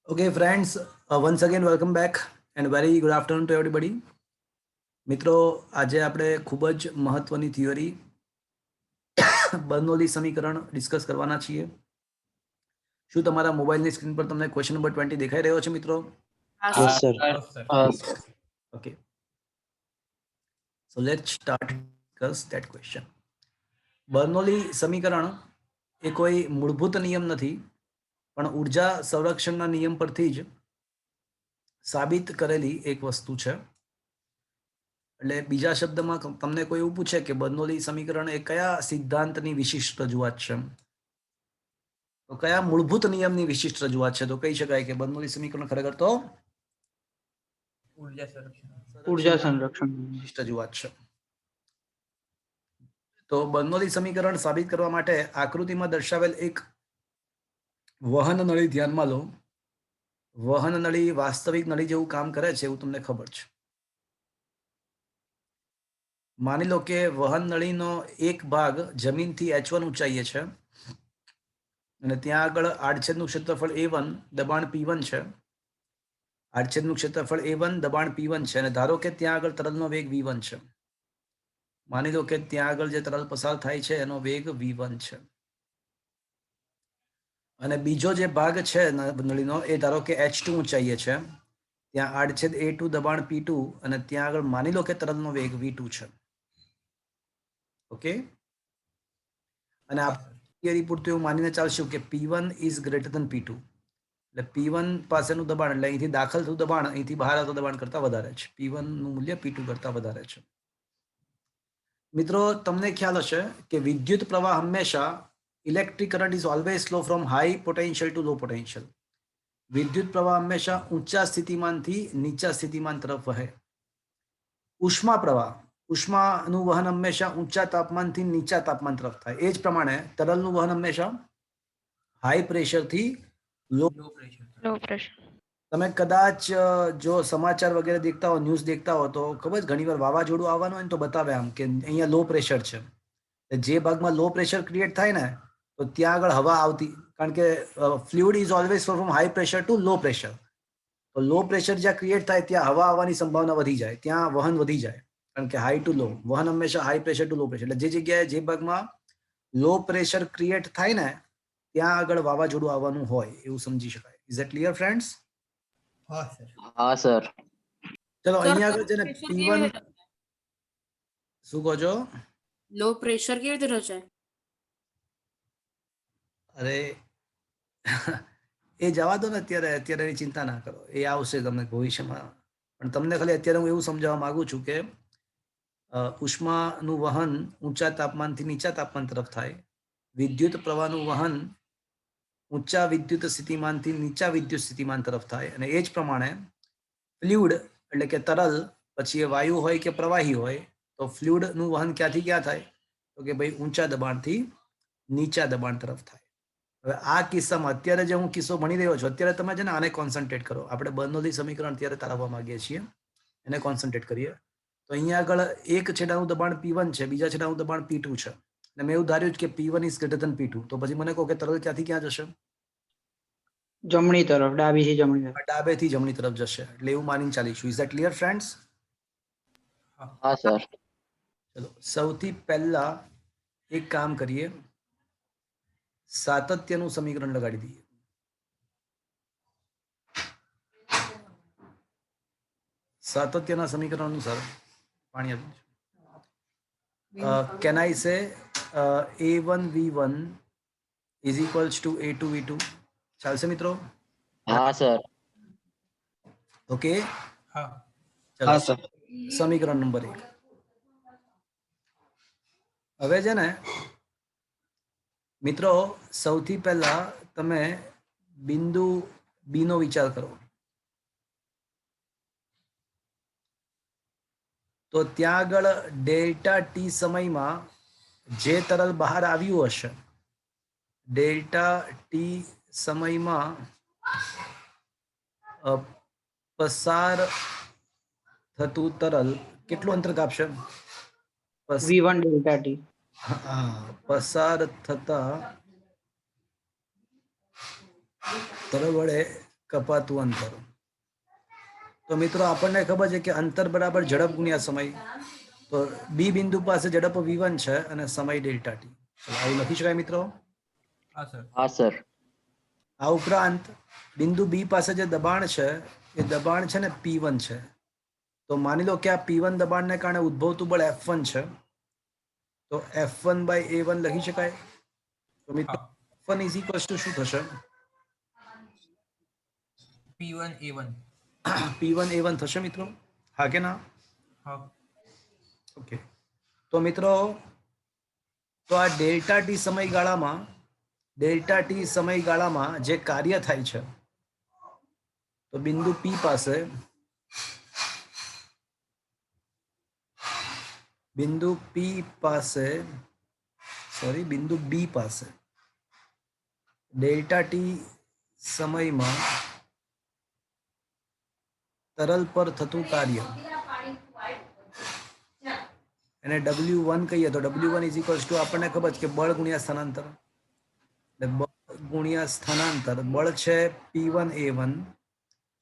Okay, friends, once again, welcome back and very good afternoon to everybody. મિત્રો આજે આપણે ખૂબ જ મહત્વની થિયરી બર્નોલી સમીકરણ ડિસ્કસ કરવાના છીએ. શું તમારા મોબાઈલની સ્ક્રીન પર તમને ક્વેશ્ચન નંબર 20 દેખાઈ રહ્યો છે મિત્રો? Yes, sir. Okay. So let's start discuss that question. Bernoulli સમીકરણ એ કોઈ મૂળભૂત નિયમ નથી, પણ ઉર્જા સંરક્ષણના નિયમ પરથી જ સાબિત કરેલી એક વસ્તુ છે. એટલે બીજા શબ્દમાં તમને કોઈ એવું પૂછે કે બર્નોલી સમીકરણ એ કયા સિદ્ધાંતની વિશિષ્ટ રજૂઆત છે, તો કયા મૂળભૂત નિયમની વિશિષ્ટ રજૂઆત છે, તો કહી શકાય કે બર્નોલી સમીકરણ ખરેખર તો ઉર્જા સંરક્ષણ વિશિષ્ટ રજૂઆત છે. તો બર્નોલી સમીકરણ સાબિત કરવા માટે આકૃતિમાં દર્શાવેલ એક વહન નળી ધ્યાનમાં લો. વહન નળી વાસ્તવિક નળી જેવું કામ કરે છે એવું તમને ખબર છે. માની લો કે વહન નળીનો એક ભાગ જમીનથી h1 ઊંચાઈએ છે અને ત્યાં આગળ આડછેદનું ક્ષેત્રફળ a1 દબાણ p1 છે. આડછેદનું ક્ષેત્રફળ a1 દબાણ p1 છે અને ધારો કે ત્યાં આગળ તરલનો વેગ v1 છે. માની લો કે ત્યાં આગળ જે તરલ પસાર થાય છે એનો વેગ v1 છે અને બીજો જે ભાગ છે નળીનો એ ધારો કે h2 ઊંચાઈએ છે, ત્યાં આડછેદ a2 દબાણ p2 અને ત્યાં આગળ માની લો કે તરલનો વેગ v2 છે. ઓકે, અને થિયરી પૂરતું એવું માનીને ચાલશું કે p1 is greater than p2, એટલે p1 પાસેનું દબાણ એટલે અહીંથી દાખલ થતું દબાણ અહીંથી બહાર આવતું દબાણ કરતા વધારે છે. p1 નું મૂલ્ય p2 કરતા વધારે છે. મિત્રો તમને ખ્યાલ હશે કે વિદ્યુત પ્રવાહ હંમેશા electric current is always flow from high potential two law potential. વિદ્યુત પ્રવાહ હંમેશા ઊંચા સ્થિતિમાનથી નીચા સ્થિતિમાન તરફ વહે. ઉષ્મા પ્રવાહ, ઉષ્માનું વહન હંમેશા ઊંચા તાપમાનથી નીચા તાપમાન તરફ થાય. એ જ પ્રમાણે તરલનું વહન હંમેશા હાઈ પ્રેશરથી લો પ્રેશર. તમે કદાચ જો સમાચાર વગેરે દેખતા હો, ન્યૂઝ દેખતા હો, તો ખબર જ ઘણીવાર વાવાઝોડું આવવાનું હોય ને તો બતાવે આમ કે અહીંયા લો પ્રેશર છે. જે ભાગમાં લો પ્રેશર ક્રિએટ થાય ને તો ત્યાં આગળ હવા આવતી, કારણ કે fluid is always from high pressure two low pressure. તો લો પ્રેશર જ્યાં ક્રિએટ થાય ત્યાં હવા આવવાની સંભાવના વધી જાય, ત્યાં વહન વધી જાય, કારણ કે હાઈ ટુ લો વહન હંમેશા high pressure two low pressure. એટલે જે જગ્યાએ જે ભાગમાં લો પ્રેશર ક્રિએટ થાય ને ત્યાં આગળ વાવાઝોડું આવવાનું હોય એવું સમજી શકાય. Is that clear friends? હા સર. ચલો અહીંયા આગળ છે ને p1 શું કહો છો? લો પ્રેશર કેવી રીતે રચાય? અરે એ જવા દો ને, અત્યારે એની ચિંતા ના કરો, એ આવશે તમને ભવિષ્યમાં. પણ તમને ખાલી અત્યારે હું એવું સમજાવવા માંગુ છું કે ઉષ્માનું વહન ઊંચા તાપમાનથી નીચા તાપમાન તરફ થાય. વિદ્યુત પ્રવાહનું વહન ઊંચા વિદ્યુત સ્થિતિમાનથી નીચા વિદ્યુત સ્થિતિમાન તરફ થાય. અને એ જ પ્રમાણે ફ્લુઇડ એટલે કે તરલ, પછી એ વાયુ હોય કે પ્રવાહી હોય, તો ફ્લુઇડનું વહન ક્યાંથી ક્યાં થાય? તો કે ભાઈ ઊંચા દબાણથી નીચા દબાણ તરફ થાય. હવે આ કિસ્સામાં અત્યારે જે હું કિસ્સો ભણી રહ્યો છું, અત્યારે તમે છે ને આને કોન્સન્ટ્રેટ કરો. આપણે બર્નોલી સમીકરણ અત્યારે તારવવા માંગીએ છીએ, એને કોન્સન્ટ્રેટ કરીએ. તો અહીંયા આગળ એક છેડાનું દબાણ p1 છે, બીજા છેડાનું દબાણ p2 છે, અને મેં એવું ધાર્યું કે p1 is greater than p2. તો પછી મને કહો કે તરલ ક્યાંથી ક્યાં જશે? જમણી તરફ, ડાબીથી જમણી તરફ. ડાબેથી જમણી તરફ જશે. એટલે એવું માનીને ચાલીશું. Is that clear friends? હા સર. ચલો સૌથી પહેલા એક કામ કરીએ, સાતત્યનું સમીકરણ લગાડી દઈએ. સાતત્યના સમીકરણ અનુસાર પાણી આપી કેન આઈ સે a1 v1 is equals two a2 v2? ચાલશે મિત્રો? હા સર. ઓકે, હા સર. સમીકરણ નંબર 1. હવે છે ને મિત્રો, સૌથી પહેલા તમે બિંદુ બી નો વિચાર કરો. તો ત્યાં આગળ ડેલ્ટા ટી સમયમાં જે તરલ બહાર આવ્યું હશે, ડેલ્ટા ટી સમયમાં પસાર થતું તરલ કેટલું અંતર કાપશે? v1 delta T. પસાર થતા તરલ વડે કપાતું અંતર. તો મિત્રો આપણને ખબર છે કે અંતર બરાબર ઝડપ ગુણ્યા સમય. તો બી બિંદુ પાસે ઝડપ v1 છે અને સમય ડેલ્ટા ટી. આવું લખી શકાય મિત્રો. હા સર. હા સર. આ ઉપરાંત બિંદુ બી પાસે જે દબાણ છે એ દબાણ છે ને P1 છે. તો માની લો કે આ P1 દબાણને કારણે ઉદ્ભવતું બળ F1 છે. તો F1/A1 લખી શકાય. તો મિત્રો F1 ઇઝ ઇક્વલ્સ ટુ શું થશે? P1 A1. P1A1 થશે મિત્રો. હા કે ના? હા. ઓકે. તો મિત્રો તો આ ડેલ્ટા ટી સમયગાળામાં જે કાર્ય થાય છે તો બિંદુ P પાસે બિંદુ B પાસે ડેલ્ટા ટી સમયમાં તરલ પર થતું કાર્ય એને W1 કહીએ તો W1 ઇઝ ઇક્વલ્સ ટુ આપણને ખબર છે કે બળ ગુણ્યા સ્થાનાંતર. એટલે બળ ગુણ્યા સ્થાનાંતર. બળ છે P1A1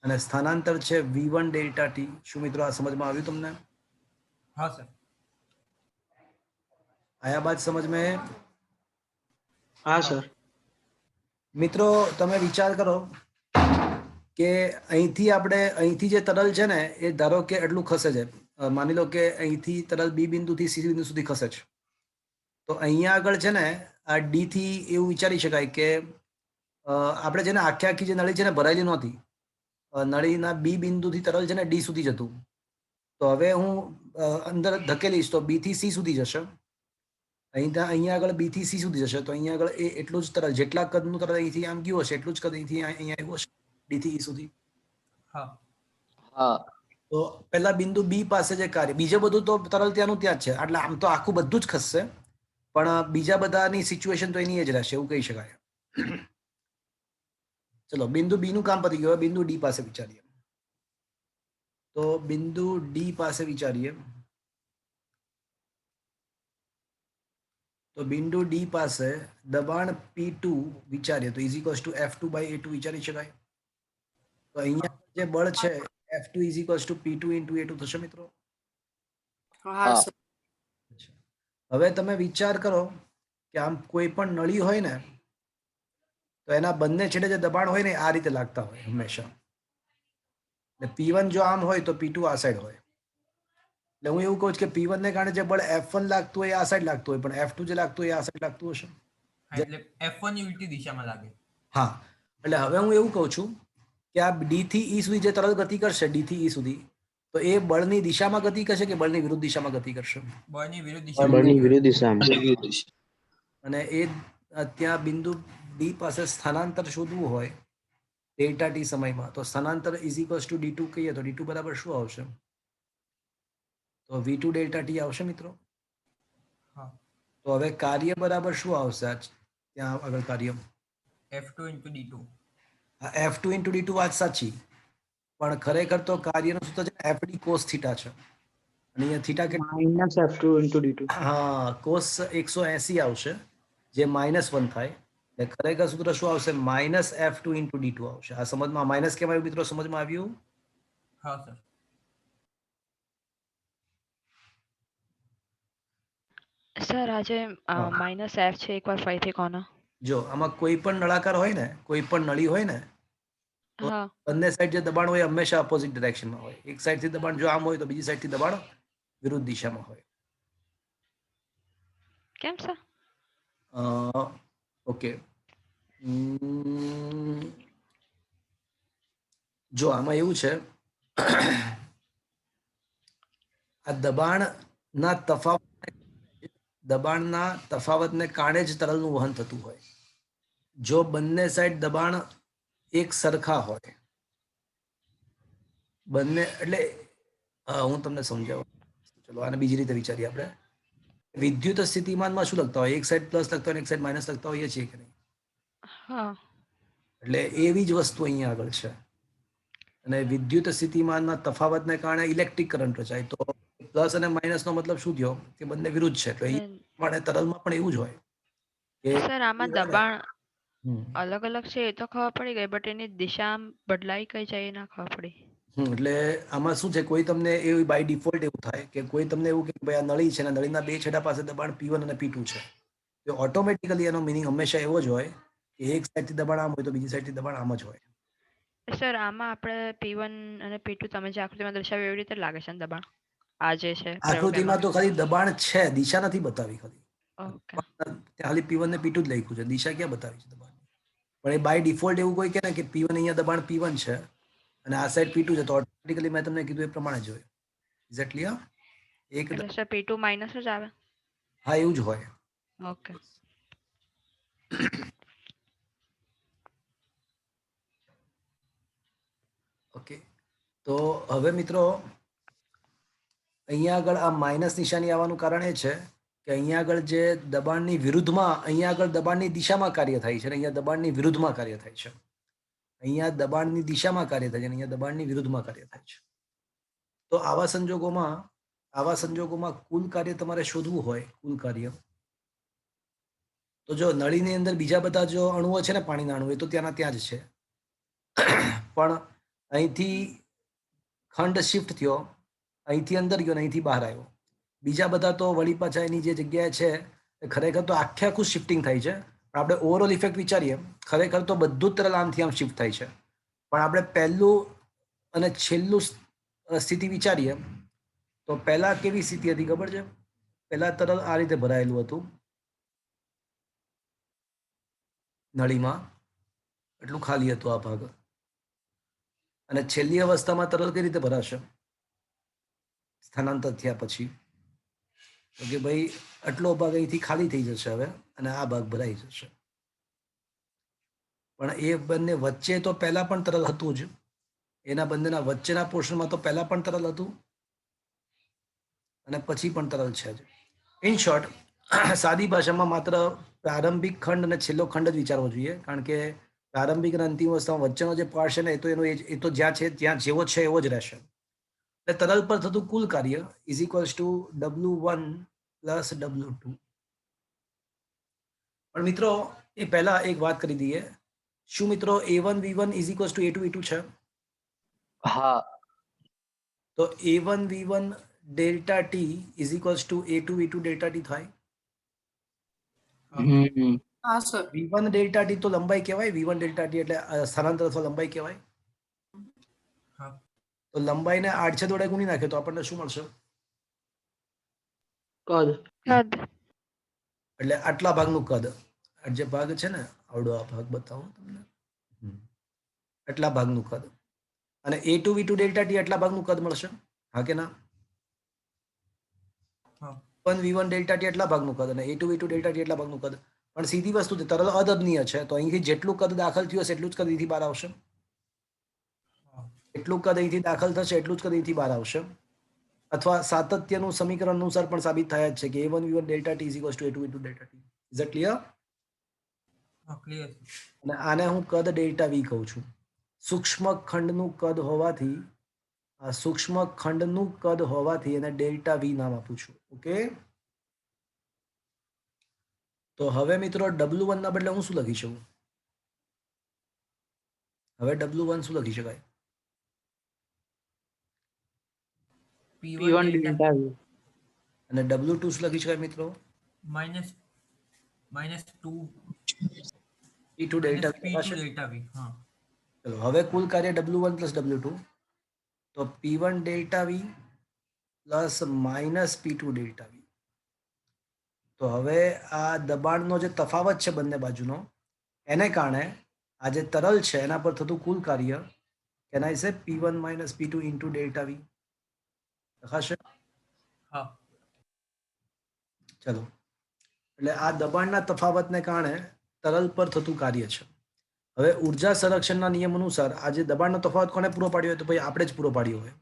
અને સ્થાનાંતર છે V1 ડેલ્ટા ટી. શું મિત્રો આ સમજમાં આવ્યું તમને? હા સર. આયા બાદ સમજ में? હા સર. મિત્રો તમે વિચાર કરો કે અહીંથી જે તરલ છે ને એ ધારો કે એટલું ખસે છે. માની લો કે અહીંથી તરલ બી બિંદુથી સી બિંદુ સુધી ખસે છે. તો અહીંયા આગળ છે ને આ ડી થી એવું વિચારી શકાય કે આપણે છે ને આખી જે નળી છે ને ભરાયેલી નહોતી. નળીના બી બિંદુથી તરલ છે ને ડી સુધી જતું. તો હવે હું અંદર ધકેલીશ તો બી થી સી સુધી જશે. અહીંયા આગળ બી થી સી સુધી જશે. તો અહીંયા આગળ એ એટલું જ તરલ જેટલા કદનું તરલ અહીંથી આમ ગયું હશે એટલું જ કદ અહીંથી અહીંયા આવ્યું હશે ડી થી ઈ સુધી. હા. હા. તો પહેલા બિંદુ બી પાસે જે કાર્ય બીજે બધું તો તરલ ત્યાંનું ત્યાં જ છે. એટલે આમ તો આખું બધું જ ખસશે પણ બીજા બધાની સિચ્યુએશન તો એની જ રહેશે એવું કહી શકાય. ચલો બિંદુ બી નું કામ પતી ગયું. બિંદુ ડી પાસે વિચારીએ. તો બિંદુ ડી પાસે વિચારીએ તો બિંદુ ડી પાસે દબાણ P2 વિચારીએ તો ઇઝ ઇક્વલ્સ ટુ F2/A2 વિચારી શકાય. તો અહીંયા જે બળ છે F2 is equals to P2 × A2 થશે મિત્રો. હા સર. હવે તમે વિચાર કરો કે આમ કોઈ પણ નળી હોય ને તો એના બંને છેડે જે દબાણ હોય ને આ રીતે લાગતા હોય હંમેશા. એટલે P1 જો આમ હોય તો P2 આ સાઈડ હોય. એટલે હું એવું કહું છું કે P1 ને કારણે જે બળ F1 લાગતું હોય આ સાઈડ લાગતું હોય પણ F2 જે લાગતું હોય આ સાઈડ લાગતું હશે. એટલે F1 ની ઉલટી દિશામાં લાગે. હા એટલે હવે હું એવું કહું છું કે આ ડી થી ઈ સુધી જે તરલ ગતિ કરશે ડી થી ઈ સુધી તો એ બળની દિશામાં ગતિ કરશે કે બળની વિરુદ્ધ દિશામાં ગતિ કરશે? બળની વિરુદ્ધ બળની દિશામાં. વિરુદ્ધ દિશામાં. અને એ ત્યાં બિંદુ ડી પાસે સ્થાનાંતર શોધવું હોય ડેલ્ટા ટી સમયમાં તો સ્થાનાંતર ઇઝ ઇક્વલ્સ ટુ D2 કહીએ તો D2 બરાબર શું આવશે? તો V2 ડેલ્ટા ટી આવશે મિત્રો. હા. તો હવે કાર્ય બરાબર શું આવશે ત્યાં આગળ કાર્ય? F2 × D2. F2 × D2 વાત સાચી પણ ખરેખર તો કાર્યનું સૂત્ર છે FD cos થીટા છે. અને અહીંયા થીટા કેટલા? -F2 × D2. હા cos 180 આવશે જે -1 થાય. એટલે ખરેખર સૂત્ર શું આવશે? -F2 × D2 આવશે. આ સમજમાં માઇનસ કેમ આવ્યું મિત્રો? સમજમાં આવ્યું? હા સર. સર આજે -F છે એકવાર ફરીથી કોનો? જો આમાં કોઈ પણ નળાકાર હોય ને કોઈ પણ નળી હોય ને તો હા બંને સાઈડ જે દબાણ હોય હંમેશા ઓપોઝિટ ડિરેક્શનમાં હોય. એક સાઈડથી દબાણ જો આમ હોય તો બીજી સાઈડથી દબાણ વિરુદ્ધ દિશામાં હોય. કેમ સર? ઓકે જો આમાં એવું છે આ દબાણના તફાવતને કારણે જ તરલનું વહન થતું હોય. જો બંને સાઈડ દબાણ એક સરખા હોય બંને એટલે હું તમને સમજાવું. ચલો આને બીજી રીતે વિચારીએ આપણે. વિદ્યુત સ્થિતિમાનમાં શું લખતા હોય? એક સાઈડ પ્લસ લખતા હોય એક સાઈડ માઇનસ લખતા હોઈએ છીએ કે નહીં? હા. એટલે એવી જ વસ્તુ અહીંયા આગળ છે. અને વિદ્યુત સ્થિતિમાનના તફાવતને કારણે ઇલેક્ટ્રિક કરંટ રચાય. તો પ્લસ અને માઇનસ નો મતલબ શું થયો કે બંને વિરુદ્ધ છે. એટલે એ તરલમાં પણ એવું જ હોય કે સર આમાં દબાણ અલગ અલગ છે એ તો ખબર પડી ગઈ બટ એની દિશા આમ બદલાઈ કઈ જાય એ ના ખબર પડી. એટલે આમાં શું છે, કોઈ તમને એવું બાય ડિફોલ્ટ એવું થાય કે કોઈ તમને એવું કે ભાઈ આ નળી છે ને નળીના બે છેડા પાસે દબાણ P1 અને P2 છે, તો ઓટોમેટિકલી એનો મિનિંગ હંમેશા એવો જ હોય કે એક સાઈડથી દબાણ આમ હોય તો બીજી સાઈડથી દબાણ આમ જ હોય. સર આમાં આપણે P1 અને P2 તમે જે આકૃતિમાં દર્શાવ્યું એવી રીતે લાગે છે ને દબાણ આ જે છે આકૃતિમાં તો ખાલી દબાણ છે, દિશા નથી બતાવી ખાલી. ઓકે. ત્યાં ખાલી P1 ને P2 જ લખ્યું છે, દિશા ક્યાં બતાવી છે દબાણ? પણ એ બાય ડિફોલ્ટ એવું કોઈ કહે ને કે P1 અહીંયા દબાણ P1 છે અને આ સાઈડ P2 છે, તો ઓટોમેટિકલી મેં તમને કીધું એ પ્રમાણે જ હોય. Is it clear? એક એટલે સર P2 માઇનસ જ આવે. હા એવું જ હોય. ઓકે. ઓકે, તો હવે મિત્રો અહીંયા આગળ આ માઇનસ નિશાની આવવાનું કારણ એ છે કે અહીંયા આગળ જે દબાણની વિરુદ્ધમાં, અહીંયા આગળ દબાણની દિશામાં કાર્ય થાય છે અને અહીંયા દબાણની વિરુદ્ધમાં કાર્ય થાય છે. અહીંયા દબાણની દિશામાં કાર્ય થાય છે અને અહીંયા દબાણની વિરુદ્ધમાં કાર્ય થાય છે. તો આવા સંજોગોમાં કુલ કાર્ય તમારે શોધવું હોય, કુલ કાર્ય, તો જો નળીની અંદર બીજા બધા જો અણુઓ છે ને પાણીના અણુ, એ તો ત્યાંના ત્યાં જ છે, પણ અહીંથી ખંડ શિફ્ટ થયો, અહીંથી અંદર ગયો ને અહીંથી બહાર આવ્યો. બીજા બધા તો વળી પાછા એની જે જગ્યાએ છે એ ખરેખર તો આખે આખું શિફ્ટિંગ થાય છે, પણ આપણે ઓવરઓલ ઇફેક્ટ વિચારીએ ખરેખર તો બધું જ તરલ આમથી આમ શિફ્ટ થાય છે. પણ આપણે પહેલું અને છેલ્લું સ્થિતિ વિચારીએ તો પહેલા કેવી સ્થિતિ હતી ખબર છે? પહેલા તરલ આ રીતે ભરાયેલું હતું નળીમાં, એટલું ખાલી હતું આ ભાગ, અને છેલ્લી અવસ્થામાં તરલ કઈ રીતે ભરાશે સ્થાનાંતર થયા પછી? તો કે ભાઈ આટલો ભાગ અહીંથી ખાલી થઈ જશે હવે અને આ ભાગ ભરાઈ જશે. પણ એ બંને વચ્ચે તો પહેલા પણ તરલ હતું જ, એના બંનેના વચ્ચેના પોર્શનમાં તો પહેલા પણ તરલ હતું અને પછી પણ તરલ છે જ. ઇન શોર્ટ, સાદી ભાષામાં માત્ર પ્રારંભિક ખંડ અને છેલ્લો ખંડ જ વિચારવો જોઈએ, કારણ કે પ્રારંભિક અને અંતિમ અવસ્થામાં વચ્ચેનો જે પાર્ટ છે ને એ તો એનો એ તો જ્યાં છે ત્યાં જેવો છે એવો જ રહેશે. એટલે તરલ પર થતું કુલ કાર્ય is equals two W1 plus W2. પણ મિત્રો એ પહેલા એક વાત કરી દઈએ, શું મિત્રો A1 V1 is equals two A2 V2 છે? હા. તો A1 V1 delta T is equals two A2 V2 delta T થાય? હા સર. V1 ડેલ્ટા T તો લંબાઈ કહેવાય, V1 ડેલ્ટા T એટલે સ્થાનાંતર અથવા લંબાઈ કહેવાય. હા. તો લંબાઈને આડછેદ વડે ગુણી નાખે તો આપણને શું મળશે? કદ. કદ. એટલે આટલા ભાગનું કદ. આ જે ભાગ છે ને, આવડો આ ભાગ બતાવો તમને, આટલા ભાગનું કદ. અને A2 V2 ડેલ્ટા T આટલા ભાગનું કદ મળશે, હા કે ના? હા. V1 ડેલ્ટા T એટલા ભાગનું કદ અને A2 V2 ડેલ્ટા T એટલા ભાગનું કદ. પણ સીધી વસ્તુ છે, તરલ અદબનીય છે, તો અહીંથી જેટલું કદ દાખલ થયું હશે એટલું જ કદ અહીંથી બહાર આવશે. એટલું કદ અહીંથી દાખલ થશે એટલું જ કદ અહીંથી બહાર આવશે. અથવા સાતત્યનું સમીકરણ અનુસાર પણ સાબિત થાય જ છે કે A1 V1 delta T is equals two A2 V2 delta T. Is it clear? હા, ક્લિયર. અને આને હું કદ ડેલ્ટા V કહું છું. સૂક્ષ્મ ખંડનું કદ હોવાથી, આ સૂક્ષ્મ ખંડનું કદ હોવાથી એને ડેલ્ટા V નામ આપું છું. ઓકે, તો હવે મિત્રો W1 ના બદલે હું શું લખી શકું? હવે W1 શું લખી શકાય? P1 delta V. અને W2 શું લખી શકાય મિત્રો? Minus 2 P2 delta V P2 લખાશે? Delta V. હા. ચલો હવે કુલ કાર્ય W1 પ્લસ W2, તો P1 delta V plus minus P2 delta V. તો હવે આ દબાણનો જે તફાવત છે બંને બાજુનો, એને કારણે આ જે તરલ છે એના પર થતું કુલ કાર્ય કેનાય છે P1 minus P2 into delta V લખાશે? હા. ચલો, એટલે આ દબાણના તફાવતને કારણે તરલ પર થતું કાર્ય છે. હવે ઉર્જા સંરક્ષણના નિયમ અનુસાર આ જે દબાણનો તફાવત કોને પૂરો પાડ્યો હોય? તો ભાઈ આપણે જ પૂરો પાડ્યો હોય.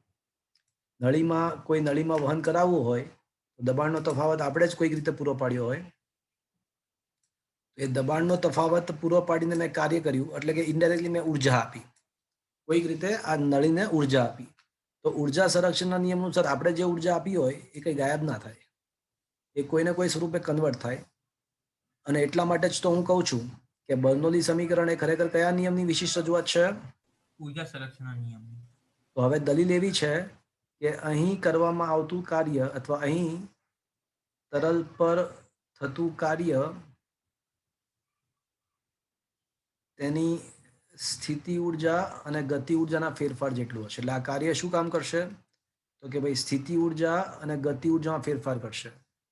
નળીમાં વહન કરાવવું હોય તો દબાણનો તફાવત આપણે જ કોઈક રીતે પૂરો પાડ્યો હોય. એ દબાણનો તફાવત પૂરો પાડીને મેં કાર્ય કર્યું, એટલે કે ઇનડાયરેક્ટલી મેં ઉર્જા આપી, કોઈક રીતે આ નળીને ઉર્જા આપી. તો ઉર્જા સંરક્ષણના નિયમ અનુસાર આપણે જે ઉર્જા આપી હોય એ કંઈ ગાયબ ના થાય, એ કોઈને કોઈ સ્વરૂપે કન્વર્ટ થાય. અને એટલા માટે જ તો હું કહું છું કે કે બર્નોલી સમીકરણ એ ખરેખર કયા નિયમની વિશિષ્ટ રજૂઆત છે? ઉર્જા સંરક્ષણના નિયમ. તો હવે દલીલ એવી છે કે અહીં કરવામાં આવતું કાર્ય અથવા અહીં તરલ પર થતું કાર્ય તેની સ્થિતિ ઉર્જા અને ગતિ ઉર્જાના ફેરફાર જેટલું હશે. એટલે આ કાર્ય શું કામ કરશે? તો કે ભાઈ સ્થિતિ ઉર્જા અને ગતિ ઉર્જામાં ફેરફાર કરશે.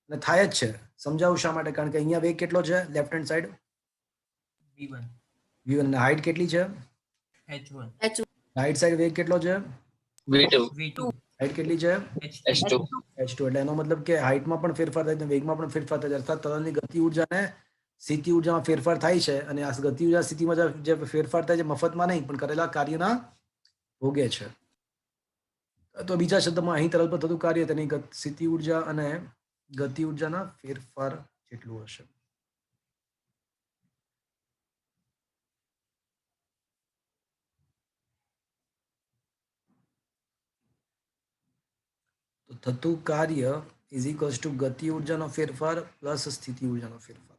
અને થાય જ છે. સમજાવું શા માટે? કારણ કે અહીંયા વેગ કેટલો છે? Left hand side v1 v1 અને હાઈટ કેટલી છે? h1 રાઈટ સાઈડ વેગ કેટલો છે? V2 v2 હાઈટ કેટલી છે? H2 h2. એટલે એનો મતલબ કે હાઈટમાં પણ ફેરફાર થાય છે, વેગમાં પણ ફેરફાર થાય છે. અર્થાત તરલની ગતિ ઉર્જાને સ્થિતિ ઉર્જામાં ફેરફાર થાય છે અને આ ગતિ ઉર્જા સ્થિતિમાં જે ફેરફાર થાય છે મફતમાં નહીં પણ કરેલા કાર્યના ભોગે છે. તો બીજા શબ્દમાં અહીં તરલ પર થતું કાર્ય તેની સ્થિતિ ઉર્જા અને ગતિ ઉર્જાના ફેરફાર જેટલું હશે. તો થતું કાર્ય ઇઝ ઇક્વલ્સ ટુ ગતિ ઉર્જાનો ફેરફાર પ્લસ સ્થિતિ ઉર્જાનો ફેરફાર.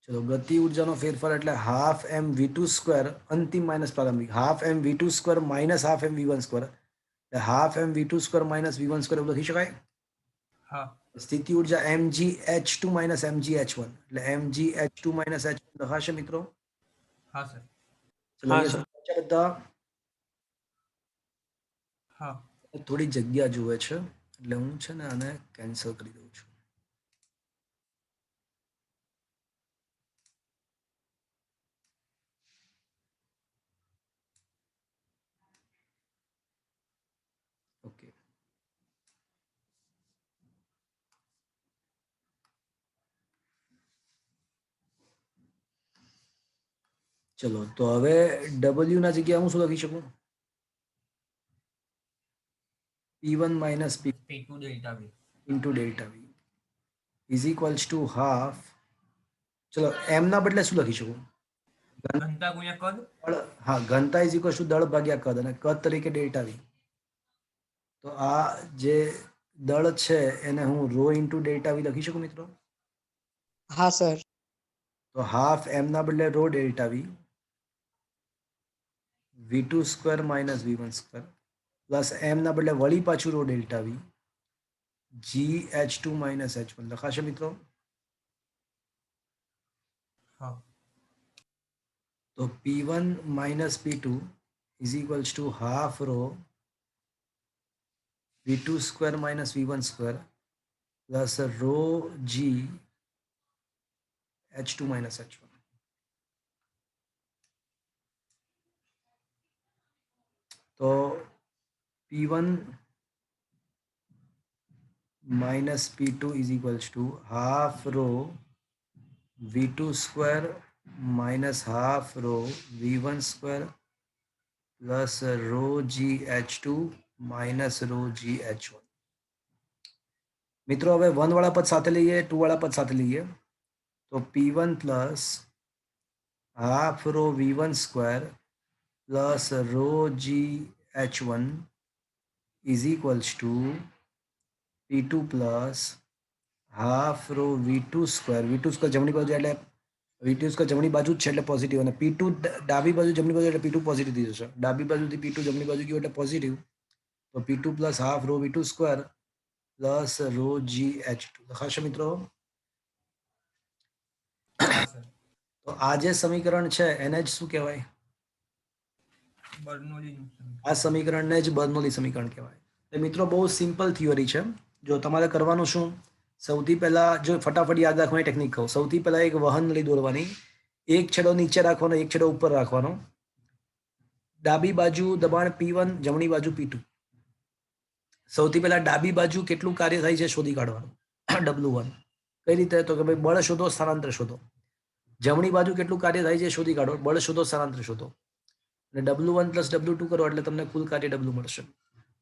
ચલો ગતિ ઉર્જાનો ફેરફાર એટલે હાફ એમ v2 સ્ક્વેર અંતિમ માઇનસ પ્રારંભિક half m v2 square minus half m v1 square એટલે half m v2 square minus v1 square એવું લખી શકાય. હા સ્થિતિ ઉર્જા mg h2 minus mg h1 એટલે mg h2 માઇનસ h1 લખાશે મિત્રો. હા સર. ચલો હા, અહીંયા સુધી પહોંચ્યા બધા? હા થોડી જગ્યા જુએ છે એટલે હું છે ને આને કેન્સલ કરી દઉં છું. ઓકે ચલો તો હવે w ના જગ્યાએ હું શું લખી શકું? p1 minus p p2 delta v into delta v is equals to half. ચલો m ના બદલે શું લખી શકું? ઘનતા ગુણ્યા કદ. હા ઘનતા ઇઝ ઇક્વલ્સ ટુ દળ ભાગ્યા કદ અને કદ તરીકે ડેલ્ટા વી. તો આ જે દળ છે એને હું રો ઇન્ટુ ડેલ્ટા વી લખી શકું મિત્રો? હા સર. તો હાફ એમ ના બદલે rho delta V v2 square minus v1 square plus m ના બદલે વળી પાછું rho delta V G h2 minus h1 લખાશે મિત્રો? હા તો p1 minus p2 is equals to half rho v2 square minus v1 square plus rho g h2 minus h1. તો p1 minus p2 is equals to half rho v2 square minus half rho v1 square plus rho g h2 minus rho g h1. મિત્રો હવે 1 વાળા પદ સાથે લઈએ 2 વાળા પદ સાથે લઈએ તો p1 plus half rho v1 square plus rho g h1 is equals to p2 plus half rho v2 square જમણી બાજુ એટલે v2 સ્ક્વેર જમણી બાજુ જ છે એટલે પોઝિટિવ અને p2 ડાબી બાજુ જમણી બાજુ એટલે p2 પોઝિટિવ થઈ જશે. ડાબી બાજુથી p2 જમણી બાજુ ગયું એટલે પોઝિટિવ. તો p2 plus half rho v2 square plus rho g h2 લખાશે મિત્રો? હા સર. તો આ જે સમીકરણ છે એને જ શું કહેવાય? બર્નોલીનું સમીકરણ. આ સમીકરણને જ બર્નોલી સમીકરણ કહેવાય. તો મિત્રો બહુ સિમ્પલ થિયરી છે. જો તમારે કરવાનું શું, સૌથી પહેલા જો ફટાફટ યાદ રાખવાની ટેકનિક કહું. સૌથી પહેલા એક વહન નળી દોરવાની, એક છેડો નીચે રાખવાનો, એક છેડો ઉપર રાખવાનો. ડાબી બાજુ દબાણ P1, જમણી બાજુ P2. સૌથી પહેલા ડાબી બાજુ કેટલું કાર્ય થાય છે શોધી કાઢવાનું. W1 કઈ રીતે? તો કે ભાઈ બળ શોધો, સ્થાનાંતર શોધો. જમણી બાજુ કેટલું કાર્ય થાય છે શોધી કાઢો, બળ શોધો, સ્થાનાંતર શોધો. અને W1 plus W2 કરો એટલે તમને કુલ કાર્ય W મળશે.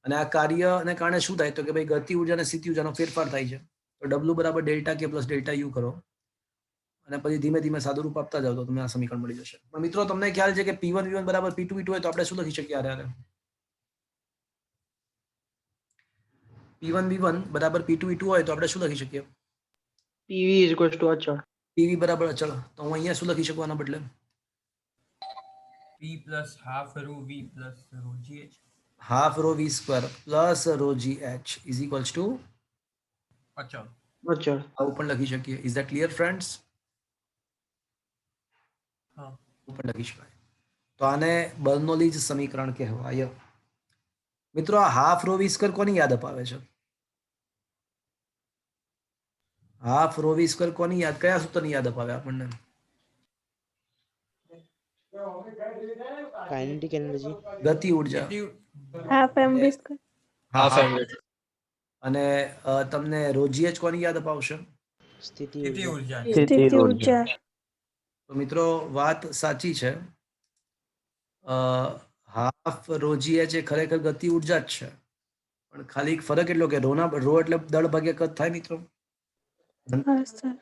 અને આ કાર્યને કારણે શું થાય? તો કે ભાઈ ગતિ ઉર્જા અને સ્થિતિ ઉર્જાનો ફેરફાર થાય છે. તો W બરાબર delta K plus delta U કરો અને પછી ધીમે ધીમે સાદું રૂપ આપતા જાઓ તો તમને આ સમીકરણ મળી જશે. પણ મિત્રો તમને ખ્યાલ છે કે P1 V1 બરાબર P2 V2 હોય તો આપણે શું લખી શકીએ? આરે P1 V1 બરાબર P2 V2 હોય તો આપણે શું લખી શકીએ? PV is equals to અચળ. પીવી બરાબર અચળ. તો હું અહીંયા શું લખી શકું આના બદલે? P plus half rho V plus rho GH. Half rho V square plus rho G H is equals to અચળ. અચળ. આવું પણ લખી શકીએ. Is that clear friends? હા. આવું પણ લખી શકાય. તો આને બર્નોલીજ સમીકરણ કહેવાય. મિત્રો આ હાફ રો વી સ્ક્વેર કોની યાદ અપાવે છે? હાફ રો વી સ્ક્વેર કોની યાદ, કયા સૂત્રની યાદ અપાવે આપણને? काइनेटिक एनर्जी ગતિ ઉર્જા. Half mv square. હાફ અને તમને રોજીએચ કોની યાદ અપાવશે? स्थिति સ્થિતિ ऊर्जा ઊર્જા. સ્થિતિ ઉર્જા. તો મિત્રો વાત સાચી છે. હાફ રોજીએચ એ ખરેખર ગતિ ઉર્જા જ છે, પણ ખાલી એક ફરક એટલો કે રો એટલે દળ ભાગ્યા કદ થાય મિત્રો. હા સર.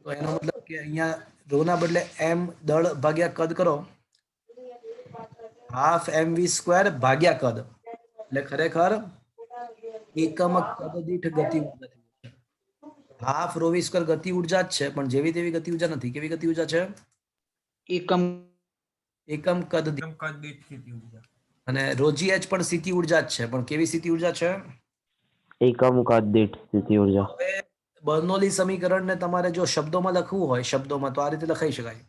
તો એનો મતલબ કે અહીંયા રોના બદલે એમ દળ ભાગ્યા કદ કરો, હાફ એમ વી સ્ક્વેર ભાગ્યા કદ, એટલે ખરેખર એકમ કદ દીઠ ગતિ ઉર્જા થઈ છે. હાફ રો વી સ્ક્વેર ગતિ ઉર્જા જ છે, પણ જેવી તેવી ગતિ ઉર્જા નથી. કેવી ગતિ ઉર્જા છે? એકમ એકમ કદ દીઠ. એકમ કદ દીઠ સ્થિતિ ઊર્જા. અને રોજી એચ પણ સ્થિતિ ઉર્જા જ છે, પણ કેવી સ્થિતિ ઉર્જા છે? એકમ કદ દીઠ સ્થિતિ ઊર્જા. હવે બર્નોલી સમીકરણને તમારે જો શબ્દોમાં લખવું હોય, શબ્દોમાં, તો આ રીતે લખાઈ શકાય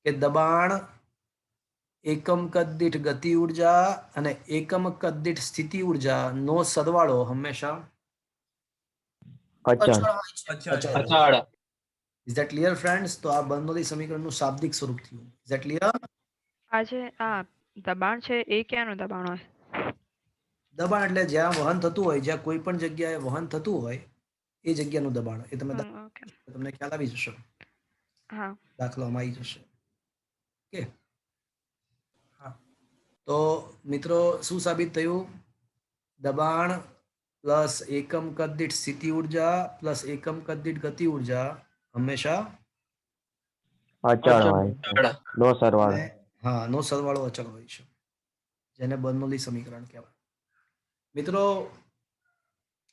કે દબાણ એકમ કદ દીઠ ગતિ ઉર્જા અને એકમ કદ દીઠ સ્થિતિ ઉર્જા નો સરવાળો હંમેશા અચળ. અચળ. Is that clear friends? તો આ બર્નોલી સમીકરણનું શાબ્દિક સ્વરૂપ થયું. Is that clear? આજે આ દબાણ છે એ ક્યાંનું દબાણ હોય? દબાણ એટલે જ્યાં વહન થતું હોય, જ્યાં કોઈ પણ જગ્યાએ વહન થતું હોય એ જગ્યાનું દબાણ. એ તમે ઓકે. તમને ખ્યાલ આવી જશે, હા. દાખલામાં આવી જશે. ઓકે. હા. તો મિત્રો શું સાબિત થયું? દબાણ પ્લસ એકમ કદ દીઠ સ્થિતિ ઉર્જા પ્લસ એકમ કદ દીઠ ગતિ ઉર્જા હંમેશા અચળ હોય, નો સરવાળો. હા, નો સરવાળો અચળ હોય છે, જેને બર્નોલી સમીકરણ કહેવાય. મિત્રો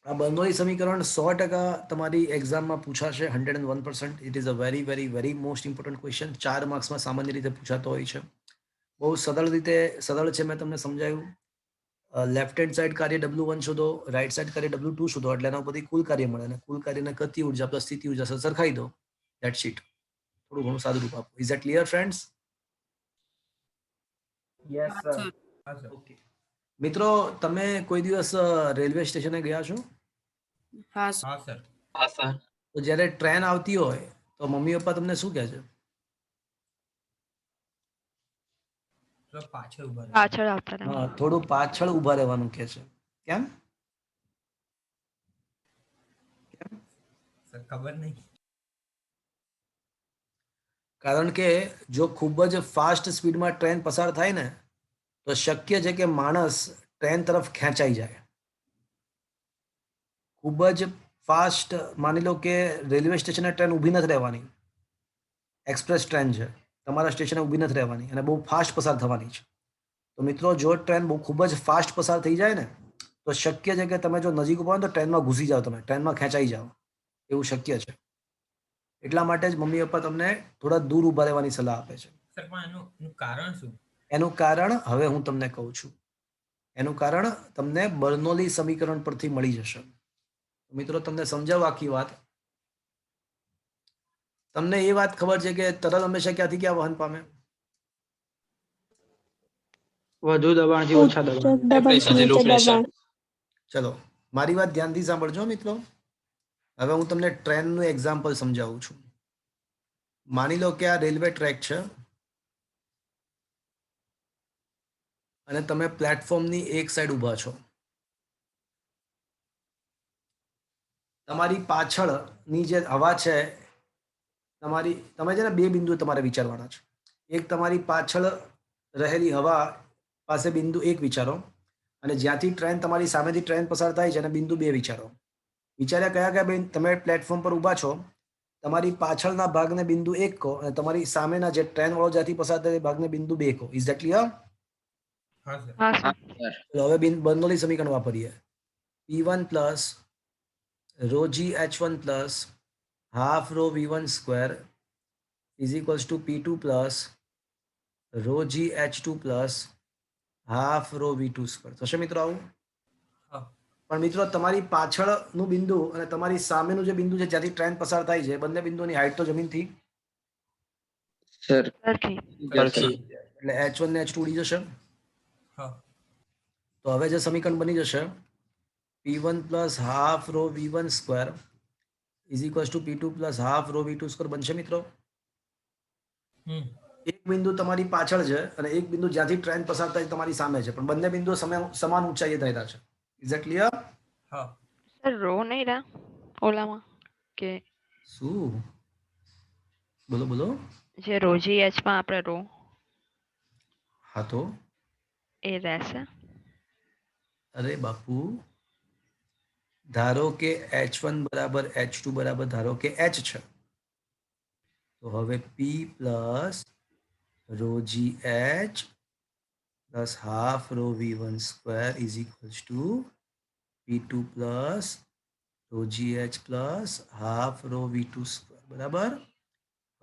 આ બર્નોલી સમીકરણ 100% તમારી એક્ઝામમાં પૂછાશે. 101%. It is a very very very most important question. 4 માર્ક્સમાં સામાન્ય રીતે પૂછાતો હોય છે. બહુ સરળ છે. મેં તમને સમજાવ્યું. લેફ્ટ હેન્ડ સાઈડ કાર્ય W1 શોધો, રાઈટ સાઈડ કાર્ય W2 શોધો, એટલે એના પરથી કુલ કાર્ય મળે, અને કુલ કાર્યને ગતિ ઉર્જા પ્લસ સ્થિતિ ઉર્જા સાથે સરખાઈ દો. That's it. થોડું ઘણું સાદું રૂપ આપો. Is that clear friends? Yes sir. હા સર. ઓકે. મિત્રો તમે કોઈ દિવસ રેલવે સ્ટેશને ગયા છો? હા સર. હા સર. તો જ્યારે ટ્રેન આવતી હોય તો મમ્મી પપ્પા તમને શું કહે છે? તો પાછળ ઉભા રહે. પાછળ આવતા હતા. થોડું પાછળ ઊભા રહેવાનું કહે છે. કેમ? સર ખબર નહીં. કારણ કે જો ખૂબ જ ફાસ્ટ સ્પીડમાં ટ્રેન પસાર થાય ને, તો શક્ય છે કે માણસ ટ્રેન તરફ ખેંચાઈ જાય. ખૂબ જ ફાસ્ટ, માની લો કે રેલવે સ્ટેશને ટ્રેન ઊભી નથી રહેવાની, એક્સપ્રેસ ટ્રેન છે, તમારા સ્ટેશને ઊભી નથી રહેવાની અને બહુ ફાસ્ટ પસાર થવાની છે. તો મિત્રો જો ટ્રેન બહુ ખૂબ જ ફાસ્ટ પસાર થઈ જાય ને, તો શક્ય છે કે તમે જો નજીક ઉભા હો તો ટ્રેનમાં ઘૂસી જાઓ, તમે ટ્રેનમાં ખેંચાઈ જાઓ, એવું શક્ય છે. એટલા માટે જ મમ્મી પપ્પા તમને થોડા દૂર ઊભા રહેવાની સલાહ આપે છે. સર પણ એનું કારણ શું? એનું કારણ હવે હું તમને કહું છું. એનું કારણ તમને બર્નોલી સમીકરણ પરથી મળી જશે. મિત્રો તમને સમજાવું આખી વાત. તમને એ વાત ખબર છે કે તરલ હંમેશા ક્યાંથી ક્યાં વહન પામે? વધુ દબાણથી ઓછા દબાણ. દબાણથી નીચે દબાણ. ચલો મારી વાત ધ્યાનથી સાંભળજો મિત્રો. હવે હું તમને ટ્રેનનું એક્ઝામ્પલ સમજાવું છું. માની લો કે આ રેલવે ટ્રેક છે અને તમે પ્લેટફોર્મની એક સાઈડ ઊભા છો. તમારી પાછળની જે હવા છે, તમે છે ને બે બિંદુ તમારે વિચારવાના છે. એક તમારી પાછળ રહેલી હવા પાસે બિંદુ 1 વિચારો, અને જ્યાંથી ટ્રેન તમારી સામેથી ટ્રેન પસાર થાય છે અને બિંદુ 2 વિચારો. વિચાર્યા કયા કયા? તમે પ્લેટફોર્મ પર ઊભા છો, તમારી પાછળના ભાગને બિંદુ 1 કહો અને તમારી સામેના જે ટ્રેન વાળો જ્યાંથી પસાર થાય ભાગને બિંદુ 2 કહો. Is that clear? હા સર. હા સર. હવે બર્નોલી સમીકરણ વાપરીએ. P1 plus rho G H1 plus half rho v1 square is equals to p2 plus rho g h2 plus half rho v2 square થશે મિત્રો આવું? હા પણ મિત્રો તમારી પાછળનું બિંદુ અને તમારી સામેનું જે બિંદુ છે જ્યાંથી ટ્રેન પસાર થાય છે બંને બિંદુની હાઈટ તો જમીનથી સર સરખી. એટલે h1 ને h2 ઉડી જશે. હા તો હવે જે સમીકરણ બની જશે p1 plus half rho v1 square is equals to p2 plus half rho v2 square બનશે મિત્રો. હમ એક બિંદુ તમારી પાછળ છે અને એક બિંદુ જ્યાંથી ટ્રેન પસાર થાય તમારી સામે છે પણ બંને બિંદુઓ સમાન ઊંચાઈએ થયેલા છે. Is that clear? હા સર રો નહીં રહ્યા ઓલામાં કે શું બોલો બોલો? જે રોજી એચ માં આપણે રો હા તો એ રહેશે. અરે બાપુ ધારો કે h1 બરાબર h2 બરાબર ધારો કે h છે તો હવે p plus rho G H plus half rho v1 square is equals to p2 plus rho G H plus half rho v2 square બરાબર.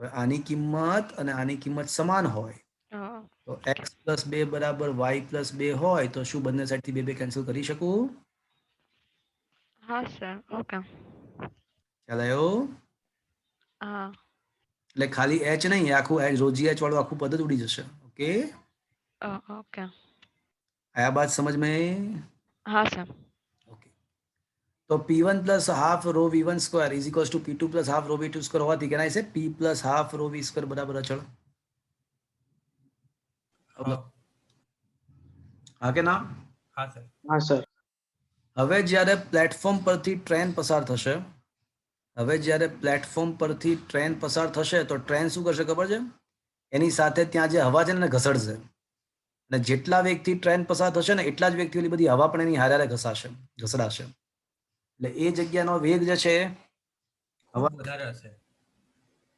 હવે આની કિંમત અને આની કિંમત સમાન હોય હા તો x પ્લસ 2 બરાબર y પ્લસ 2 હોય તો શું બંને સાઈડથી 2 કેન્સલ કરી શકું? હા સર ઓકે. ખ્યાલ આવ્યો? હા એટલે ખાલી h નહીં આખું h રોજી h વાળું આખું પદ જ ઉડી જશે. Okay okay. આયા બાત સમજ में? હા સર. ओके तो p1 plus half rho v1 square is equals to p2 plus half rho v2 square होवाથી કેના છે p plus half rho v square બરાબર અચળ. હા હા કે ના? હા સર હા સર હવે જ્યારે પ્લેટફોર્મ પરથી ટ્રેન પસાર થશે તો ટ્રેન શું કરશે ખબર છે? એની સાથે ત્યાં જે હવા છે ને એને ઘસડશે અને જેટલા વેગથી ટ્રેન પસાર થશે ને એટલા જ વેગથી ઓલી બધી હવા પણ એની હારે ઘસાશે ઘસડાશે એટલે એ જગ્યાનો વેગ જે છે ખૂબ વધારે હશે.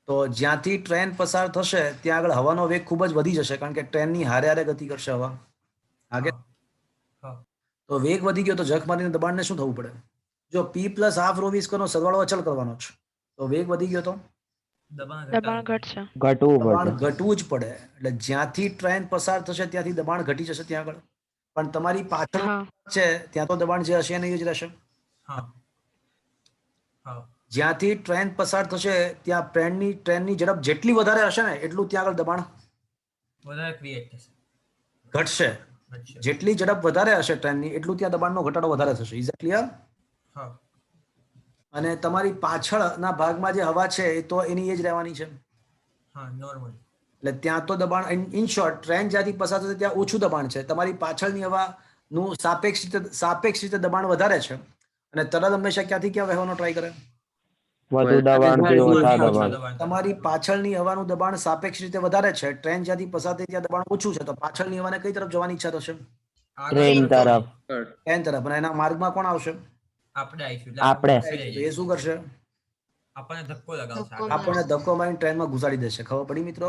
તો જ્યાંથી ટ્રેન પસાર થશે ત્યાં આગળ હવાનો વેગ ખૂબ જ વધી જશે કારણ કે ટ્રેનની હારે હારે ગતિ કરશે હવા. આગે હા હા તો વેગ વધી ગયો તો જખ મારીને દબાણને શું થવું પડે? જો p પ્લસ હાફ રો વી સ્ક્વેરનો સરવાળો અચળ કરવાનો છે તો વેગ વધી ગયો તો દબાણ દબાણ ઘટાડવું. ઘટશે. ઘટવું દબાણ પડશે. ઘટવું જ પડે એટલે જ્યાંથી ટ્રેન પસાર થશે ત્યાંથી દબાણ ઘટી જશે ત્યાં આગળ પણ તમારી પાછળ હા છે ત્યાં તો દબાણ જે હશે એને જ રહેશે. હા હા જ્યાંથી ટ્રેન પસાર થશે ત્યાં ટ્રેનની ઝડપ જેટલી વધારે હશે ને એટલું ત્યાં આગળ દબાણ વધારે ક્રિએટ થશે ઘટશે. ઘટશે. જેટલી ઝડપ વધારે હશે ટ્રેનની એટલું ત્યાં દબાણનો ઘટાડો વધારે થશે. Is it clear? હા અને તમારી પાછળના ભાગમાં જે હવા છે એ તો એની એ જ રહેવાની છે હા નોર્મલ. એટલે ત્યાં તો દબાણ ઇન શોર્ટ ટ્રેન જ્યાંથી પસાર થશે ત્યાં ઓછું દબાણ છે. તમારી પાછળની હવાનું સાપેક્ષ રીતે દબાણ વધારે છે અને તરલ હંમેશા ક્યાંથી ક્યાં વહેવાનો ટ્રાય કરે? વધુ દબાણથી ઓછા ઓછા દબાણ. દબાણ તમારી પાછળની હવાનું દબાણ સાપેક્ષ રીતે વધારે છે. ટ્રેન જ્યાંથી પસાર થઈ ત્યાં દબાણ ઓછું છે તો પાછળની હવાને કઈ તરફ જવાની ઈચ્છા થશે? ટ્રેન તરફ. ટ્રેન તરફ. અને એના માર્ગમાં કોણ આવશે? આપણે આવીશું આપણે. તો એ શું કરશે? આપણને ધક્કો લગાવશે આપણને ધક્કો મારીને ટ્રેનમાં ઘુસાડી દેશે. ખબર પડી મિત્રો?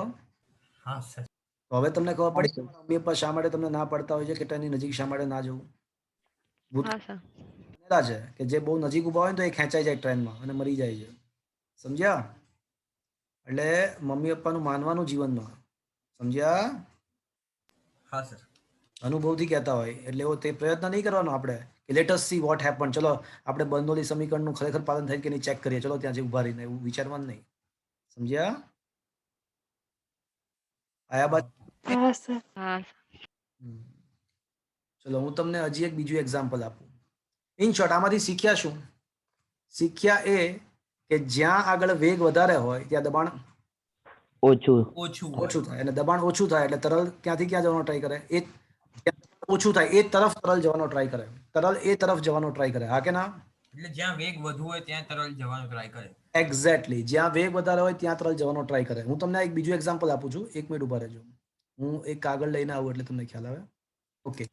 હા સર તો હવે તમને ખબર હા પડી સર મમ્મી પપ્પા શા માટે તમને ના પડતા હોય છે કે ટ્રેનની નજીક શા માટે ના જવું? હા સર. ભૂતકાળમાં છે કે જે બહુ નજીક ઉભા હોય ને તો એ ખેંચાઈ જાય ટ્રેનમાં અને મરી જાય છે. સમજ્યા? એટલે મમ્મી પપ્પાનું માનવાનું જીવનમાં. સમજ્યા? હા સર અનુભવથી કહેતા હોય એટલે એવો તે પ્રયત્ન નહીં કરવાનો આપણે કે let S see what happen. ચલો આપણે બર્નોલી સમીકરણનું ખરેખર પાલન થાય કે નહીં ચેક કરીએ. ચલો ત્યાં જે ઉભા રહીને એવું વિચારવાનું નહીં. સમજ્યા? આયા બાદ હા સર. હા ચલો હું તમને હજી એક બીજું એક્ઝામ્પલ આપું. ઇન શોર્ટ આમાંથી શીખ્યા શું? શીખ્યા એ કે જ્યાં આગળ વેગ વધારે હોય ત્યાં દબાણ ઓછું. ઓછું ઓછું હોય થાય અને દબાણ ઓછું થાય એટલે તરલ ક્યાંથી ક્યાં જવાનો ટ્રાય કરે? એ જ્યાં દબાણ ઓછું થાય એ તરફ તરલ જવાનો ટ્રાય કરે. તરલ એ તરફ જવાનો ટ્રાય કરે. હા કે ના? એટલે જ્યાં વેગ વધુ હોય ત્યાં તરલ જવાનો ટ્રાય કરે. એક્ઝેક્ટલી. જ્યાં વેગ વધારે હોય ત્યાં તરલ જવાનો ટ્રાય કરે. હું તમને એક બીજું એક્ઝામ્પલ આપું છું. 1 મિનિટ ઉભા રહેજો. હું એક કાગળ લઈને આવું એટલે તમને ખ્યાલ આવે. ઓકે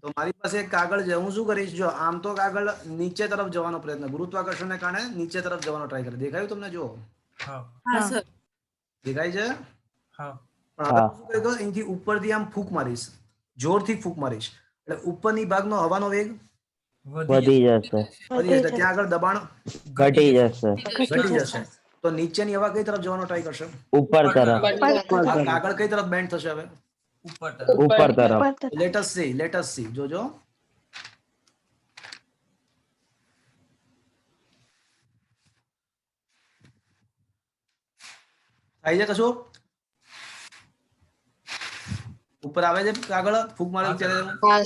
તો મારી પાસે એક કાગળ છે. હું શું કરીશ? જો આમ તો કાગળ નીચે તરફ જવાનો પ્રયત્ન ગુરુત્વાકર્ષણને કારણે નીચે તરફ જવાનો ટ્રાય કરે. દેખાયું તમને? જો હા હા સર. દેખાય છે? હા પણ હવે હું શું કરી દઉં અહીંથી ઉપરથી આમ ફૂંક મારીશ જોરથી ફૂંક મારીશ એટલે ઉપરની ભાગનો હવાનો વેગ વધી જશે, વધી જશે. ત્યાં આગળ દબાણ ઘટી જશે, ઘટી જશે. તો નીચેની હવા કઈ તરફ જવાનો ટ્રાય કરશે? ઉપર તરફ, આ કાગળ કઈ તરફ બેન્ડ થશે હવે? ઉપર તરફ. ઉપર તરફ, લેટ અસ સી જોજો. થાય છે કશું? ઉપર આવે છે કાગળ ફૂંક મારે ત્યારે? હા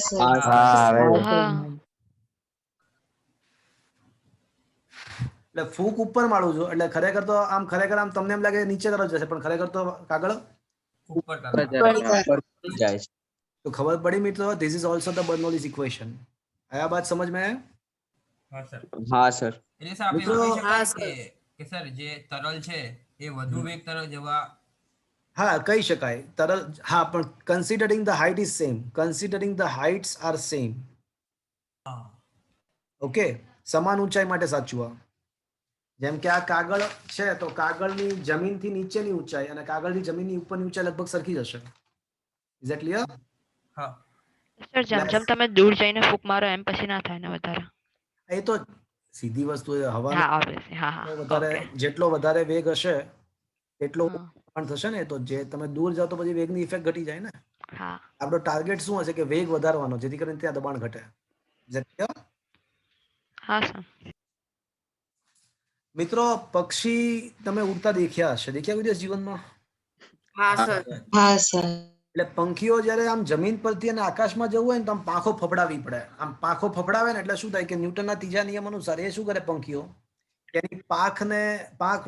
આવે છે. હા એટલે ફૂંક ઉપર મારું છું એટલે ખરેખર આમ તમને એમ લાગે નીચે તરફ જશે પણ ખરેખર તો કાગળ ઉપર તરફ. તો ખબર પડી મિત્રો. This is also the Bernoulli's equation. આયા બાત સમજ में? હા સર. હા સર. એટલે સર આપણે મિત્રો, એવું કહી શકાય કે સર જે તરલ છે એ વધુ વેગ તરફ જવા. હા કહી શકાય તરલ. હા પણ considering the height is same. Considering the heights are same. હા. ઓકે, સમાન ઊંચાઈ માટે સાચું. આ જેમ કે આ કાગળ છે તો કાગળની જમીનથી નીચેની ઊંચાઈ અને કાગળની જમીનની ઉપરની ઊંચાઈ લગભગ સરખી જ હશે. Is it clear? હા. સર જેમ જેમ તમે દૂર જઈને ફૂંક મારો એમ પછી ના થાય ને વધારે. એ તો સીધી વસ્તુ છે. હવાનો હા ઓબ્વિયસલી. હા હા વધારે ઓકે. જેટલો વધારે વેગ હશે એટલો હા. પણ થશે ને. તો જે તમે દૂર જાઓ તો પછી વેગની ઇફેક્ટ ઘટી જાય ને. હા આપણો ટાર્ગેટ શું હશે કે વેગ વધારવાનો જેથી કરીને ત્યાં દબાણ ઘટે. Is that clear? હા સર. મિત્રો, પક્ષી તમે ઉડતા દેખ્યા હશે. દેખ્યા કોઈ દિવસ જીવનમાં? હા સર. એટલે પંખીઓ જ્યારે આમ જમીન પરથી અને આકાશમાં જવું હોય ને તો આમ પાંખો ફફડાવવી પડે. આમ પાંખો ફફડાવે ને એટલે શું થાય કે ન્યૂટનના ત્રીજા નિયમ અનુસાર એ શું કરે પંખીઓ કે એની પાંખ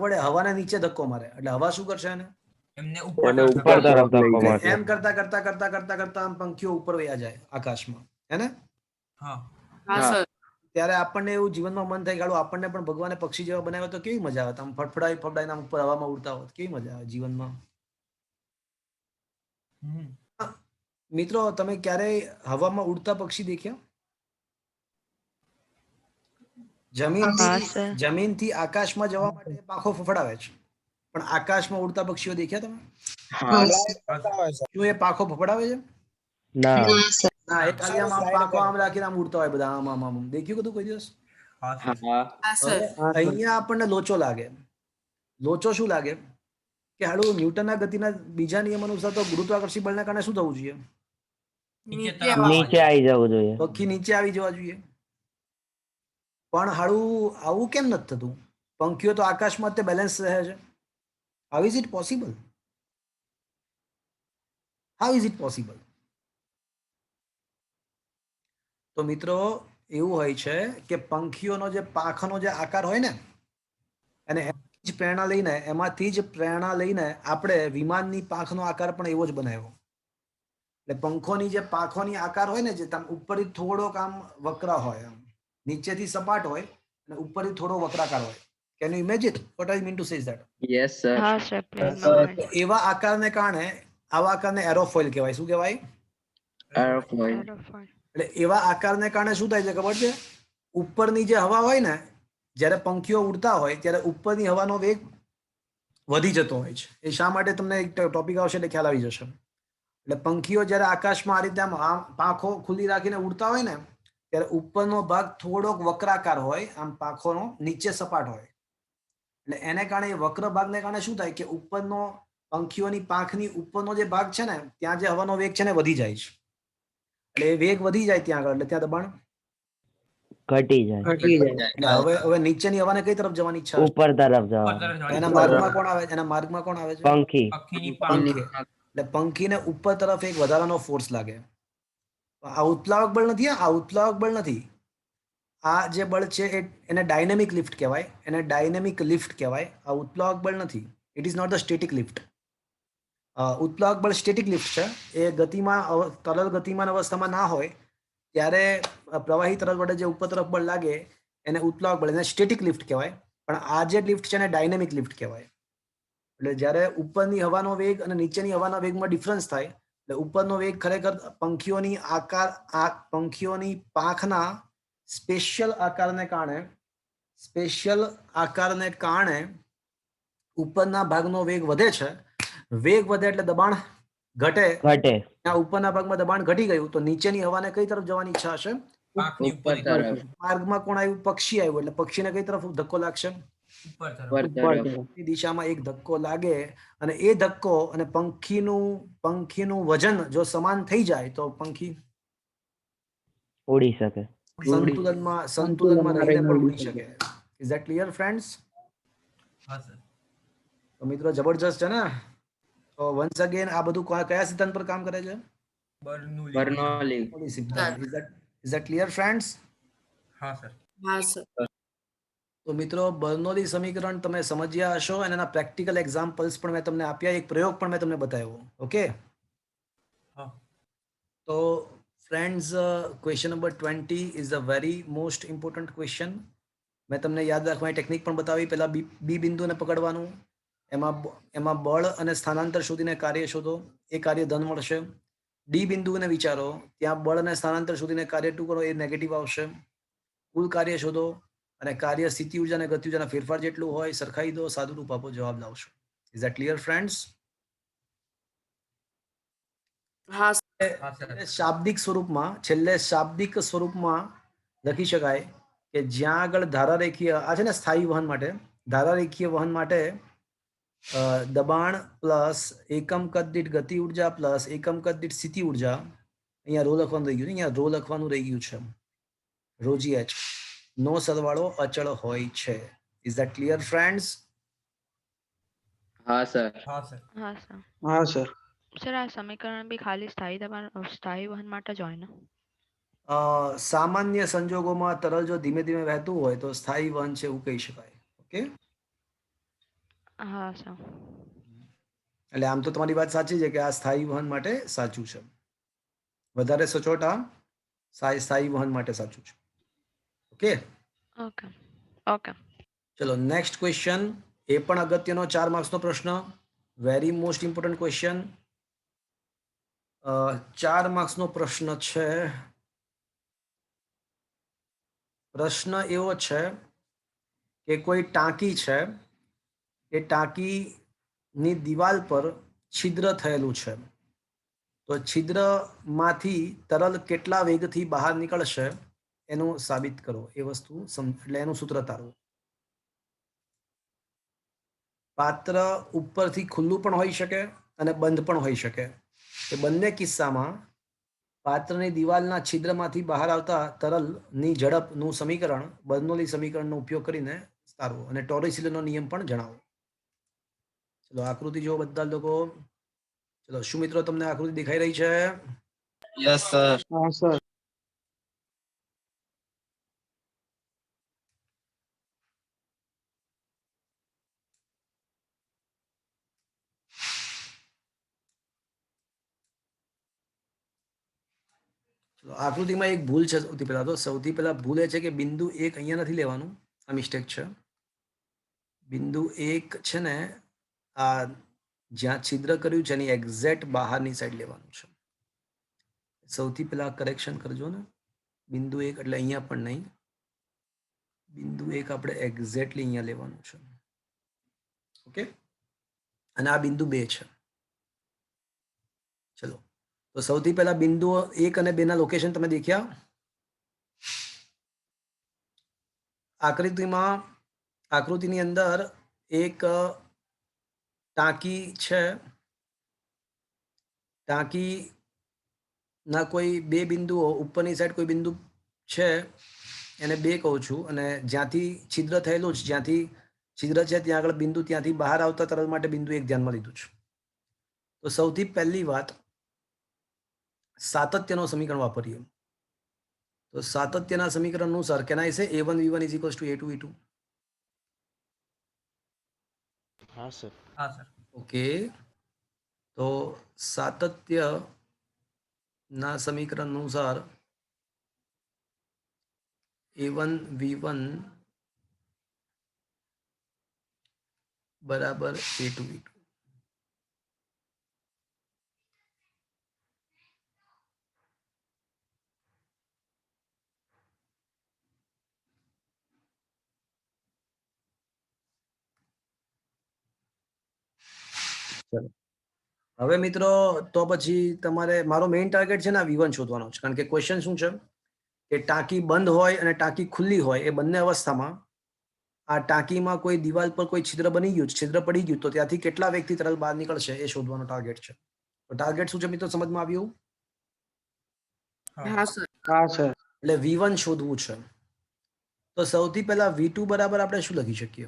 વડે હવાને નીચે ધક્કો મારે. એટલે હવા શું કરશે એને? એમને ઉપર એને તરફ ઉપર ધકેલવા. તરફ ધક્કો મારશે. એમ કરતા કરતા કરતા કરતા કરતા આમ પંખીઓ ઉપર વયા જાય આકાશમાં. હે ને? હા. હા સર. ત્યારે આપણને એવું જીવનમાં મન થાય કે હાલો આપણને પણ ભગવાને પક્ષી જેવા બનાવ્યો તો કેવી મજા આવે. આમ ફફડાઈ ફફડાઈને આમ ઉપર હવામાં ઉડતા હોત કેવી મજા આવે જીવનમાં. હમ. મિત્રો, તમે ક્યારેય હવામાં ઉડતા પક્ષી દેખ્યા? હા સર. જમીનથી આકાશમાં જવા માટે પાંખો ફફડાવે છે પણ આકાશમાં ઉડતા પક્ષીઓ દેખ્યા તમે? શું એ પાંખો ફફડાવે છે? ના, ના, એ ખાલી આમ પાંખો આમ રાખીને આમ ઉડતા હોય બધા. આમ આમ આમ દેખ્યું બધું કોઈ દિવસ? હા સર. હા સર. અહીંયા આપણને લોચો લાગે. લોચો શું લાગે કે હાલું ન્યૂટનના ગતિના બીજા નિયમ અનુસાર તો ગુરુત્વાકર્ષણ બળના કારણે શું થવું જોઈએ? નીચે નીચે તરફ નીચે આવી જવું જોઈએ. પક્ષી નીચે આવી જવા જોઈએ. પણ હાલું આવું કેમ નથી થતું? પંખીઓ તો આકાશમાં તે બેલેન્સ રહે છે. How is it possible? How is it possible? તો મિત્રો, એવું હોય છે કે પંખીઓનો જે પાંખનો જે આકાર હોય ને અને એમાંથી જ પ્રેરણા લઈને આપણે વિમાનની પાંખનો આકાર પણ એવો જ બનાવ્યો. એટલે પંખોની જે પાંખોની આકાર હોય ને જે ઉપરથી થોડોક આમ વક્ર હોય, આમ નીચેથી સપાટ હોય અને ઉપરથી થોડો વક્રાકાર હોય. Can you imagine what I mean to say that? Yes sir. હા સર પ્લેનમાં હોય. એવા આકારને કારણે આવા આકારને એરોફોઇલ કહેવાય. શું કહેવાય? એરોફોઇલ. એરોફોઇલ. એટલે એવા આકારને કારણે શું થાય છે ખબર છે? ઉપરની જે હવા હોય ને, જ્યારે પંખીઓ ઉડતા હોય ત્યારે ઉપરની હવાનો વેગ વધી જતો હોય છે. એ શા માટે તમને એક ટોપિક આવશે એટલે ખ્યાલ આવી જશે. એટલે પંખીઓ જ્યારે આકાશમાં આ રીતે આમ પાંખો ખુલ્લી રાખીને ઉડતા હોય ને ત્યારે ઉપરનો ભાગ થોડોક વક્રાકાર હોય, આમ પાંખોનો નીચે સપાટ હોય. એટલે એને કારણે એ વક્ર ભાગને કારણે શું થાય કે ઉપરનો પંખીઓની પાંખની ઉપરનો જે ભાગ છે ને ત્યાં જે હવાનો વેગ છે ને વધી જાય છે. એટલે એ વેગ વધી જાય ત્યાં આગળ એટલે ત્યાં દબાણ ઘટી જાય, એટલે હવે નીચેની હવાને કઈ તરફ જવાની ઈચ્છા હશે? ઉપર તરફ ઉપર જવાનું. તરફ જવાની. એના માર્ગમાં કોણ આવે? એના માર્ગમાં કોણ આવે છે? પંખી. પક્ષીની પાંખ. પંખી. એટલે પંખીને ઉપર તરફ એક વધારાનો ફોર્સ લાગે. આ ઉત્પ્લાવક બળ નથી. આ ઉત્પ્લાવક બળ નથી. આ જે બળ છે એને ડાયનેમિક લિફ્ટ કહેવાય. એને ડાયનેમિક લિફ્ટ કહેવાય. આ ઉત્પ્લાવક બળ નથી. It is not the static lift. ઉત્પ્લાવક બળ સ્ટેટિક લિફ્ટ છે. એ તરલ ગતિમાન અવસ્થામાં ના હોય ત્યારે પ્રવાહી તરલ વડે જે ઉપર તરફ બળ લાગે એને ઉત્પ્લાવક બળ, એને સ્ટેટિક લિફ્ટ કહેવાય. પણ આ જે લિફ્ટ છે એને ડાયનેમિક લિફ્ટ કહેવાય. એટલે જ્યારે ઉપરની હવાનો વેગ અને નીચેની હવાના વેગમાં ડિફરન્સ થાય એટલે ઉપરનો વેગ ખરેખર પંખીઓની પાંખના સ્પેશિયલ આકારને કારણે ઉપરના ભાગનો વેગ વધે છે. વેગ વધે એટલે દબાણ ઘટે. ઘટે. ત્યાં ઉપરના ભાગમાં દબાણ ઘટી ગયું તો નીચેની હવાને કઈ તરફ જવાની ઈચ્છા હશે? પાંખની ઉપર એક તરફ માર્ગમાં કોણ આવ્યું? પક્ષી આવ્યું, એટલે પક્ષીને કઈ તરફ ધક્કો લાગશે? ઉપર તરફ ઉપર ઉપર તરફ તરફ. એ દિશામાં એક ધક્કો લાગે, અને એ ધક્કો અને પંખીનું વજન જો સમાન થઈ જાય તો પંખી ઉડી શકે. સંતુલનમાં રહીને પણ ઉડી શકે. Is that clear friends? હા સર તો મિત્રો જબરજસ્ત છે ને. તો વન્સ અગેન આ બધું કયા સિદ્ધાંત પર કામ કરે છે? બર્નૌલી બર્નૌલી બર્નૌલી સિદ્ધાંત. Is that clear friends? હા સર હા સર તો મિત્રો બર્નૌલી સમીકરણ તમે સમજ્યા હશો, અને એના પ્રેક્ટિકલ એક્ઝામ્પલ્સ પણ મેં તમને આપ્યા, એક પ્રયોગ પણ મેં તમને બતાવ્યો. ઓકે, હા તો friends question number 20 is a very most important question. મેં તમને યાદ રાખવાની ટેકનિક પણ બતાવી. પહેલા બી બિંદુને પકડવાનું, એમાં બળ અને સ્થાનાંતર શોધીને કાર્ય શોધો, એ કાર્ય ધન મળશે. ડી બિંદુને વિચારો, ત્યાં બળ અને સ્થાનાંતર શોધીને કાર્ય ટુ કરો, એ નેગેટિવ આવશે. કુલ કાર્ય શોધો, અને કાર્ય સ્થિતિ ઉર્જા અને ગતિ ઉર્જાના ફેરફાર જેટલું હોય સરખાઈ દો, સાદું રૂપ આપો, જવાબ લાવશો. Is that clear friends? હા સર હા સર છેલ્લે શાબ્દિક સ્વરૂપમાં લખી શકાય કે જ્યાં આગળ ધારારેખીય, આ છે ને સ્થાયી વહન માટે, ધારારેખીય વહન માટે દબાણ પ્લસ એકમ કદ દીઠ ગતિ ઉર્જા પ્લસ એકમ કદ દીઠ સ્થિતિ ઉર્જા, અહીંયા રો લખવાનું રહી ગયું છે, અહીંયા રો લખવાનું રહી ગયું છે, રોજી એચ નો સરવાળો અચળ હોય છે. Is that clear friends? હા સર હા સર હા સર. હા સર. સર આ સમીકરણ બી ખાલી સ્થાયી વહન માટે જ હોય ને? સામાન્ય સંજોગોમાં તરલ જો ધીમે ધીમે વહેતું હોય તો સ્થાયી વહન છે એવું કહી શકાય. ઓકે, હા સર. એટલે આમ તો તમારી વાત સાચી છે કે આ સ્થાયી વહન માટે સાચું છે. વધારે સચોટ આ સ્થાયી વહન માટે સાચું છે. Okay, okay okay. ચલો નેક્સ્ટ ક્વેશ્ચન. એ પણ અગત્યનો 4 માર્ક્સનો પ્રશ્ન, વેરી મોસ્ટ ઇમ્પોર્ટન્ટ ક્વેશ્ચન. 4 માર્ક્સનો પ્રશ્ન છે. પ્રશ્ન એવો છે કે કોઈ ટાંકી છે, એ ટાંકીની દિવાલ પર છિદ્ર થયેલું છે, તો છિદ્રમાંથી તરલ કેટલા વેગથી બહાર નીકળશે એનું સાબિત કરો. એ વસ્તુ એટલે એનું સૂત્ર તારો. પાત્ર ઉપરથી ખુલ્લું પણ હોઈ શકે અને બંધ પણ હોઈ શકે. એ બંને કિસ્સામાં પાત્રની દિવાલના છિદ્રમાંથી બહાર આવતા તરલની ઝડપનું સમીકરણ બર્નૌલી સમીકરણનો ઉપયોગ કરીને તારવો, અને ટોરિસિલીનો નિયમ પણ જણાવો. ચલો આકૃતિ જો બધા લોકો. ચલો શું મિત્રો તમને આકૃતિ દેખાઈ રહી છે? યસ સર હા સર. ચલો આકૃતિમાં એક ભૂલ છે. સૌથી પહેલા ભૂલ એ છે કે બિંદુ 1 અહીંયા નથી લેવાનું, આ મિસ્ટેક છે. બિંદુ 1 છે ને, આ જ્યાં છિદ્ર કર્યું છે એની એક્ઝેક્ટ બહારની સાઈડ લેવાનું છે. સૌથી પહેલા કરેક્શન કરજો ને. બિંદુ 1 એટલે અહીંયા પણ નહીં, બિંદુ 1 આપણે એક્ઝેક્ટલી અહીંયા લેવાનું છે. ઓકે, અને આ બિંદુ 2 છે. ચલો, તો સૌથી પહેલા બિંદુ 1 અને 2 ના લોકેશન તમે દેખ્યા? આકૃતિની અંદર એક ટાંકી છે. ટાંકીના કોઈ બે બિંદુઓ, ઉપરની સાઈડ કોઈ બિંદુ છે, એને 2 કહું છું, અને જ્યાંથી છિદ્ર થયેલું છે, જ્યાંથી છિદ્ર છે ત્યાં આગળ બિંદુ, ત્યાંથી બહાર આવતા તરલ માટે બિંદુ 1 ધ્યાનમાં લીધું છે. તો સૌથી પહેલી વાત, સાતત્યનો સમીકરણ વાપરીએ. તો સાતત્યના સમીકરણ અનુસાર કેન આઈ સે a1 v1 is equals to a2 v2? હા સર ઓકે, તો સાતત્યના સમીકરણ અનુસાર a1 v1 બરાબર a2 v2. હવે મિત્રો, તો પછી તમારે, મારો મેઇન ટાર્ગેટ છે ને v1 શોધવાનો છે, કારણ કે ક્વેશ્ચન શું છે એ ટાંકી બંધ હોય અને ટાંકી ખુલ્લી હોય એ બંને અવસ્થામાં આ ટાંકીમાં કોઈ દિવાલ પર કોઈ છિદ્ર બની ગયું છિદ્ર પડી ગયું તો ત્યાંથી કેટલા વેગથી તરલ બહાર નીકળશે એ શોધવાનો ટાર્ગેટ છે. તો ટાર્ગેટ શું છે મિત્રો સમજમાં આવ્યું? હા સર હા સર એટલે V1 શોધવું છે. તો સૌથી પહેલા V2 બરાબર આપણે શું લખી શકીએ?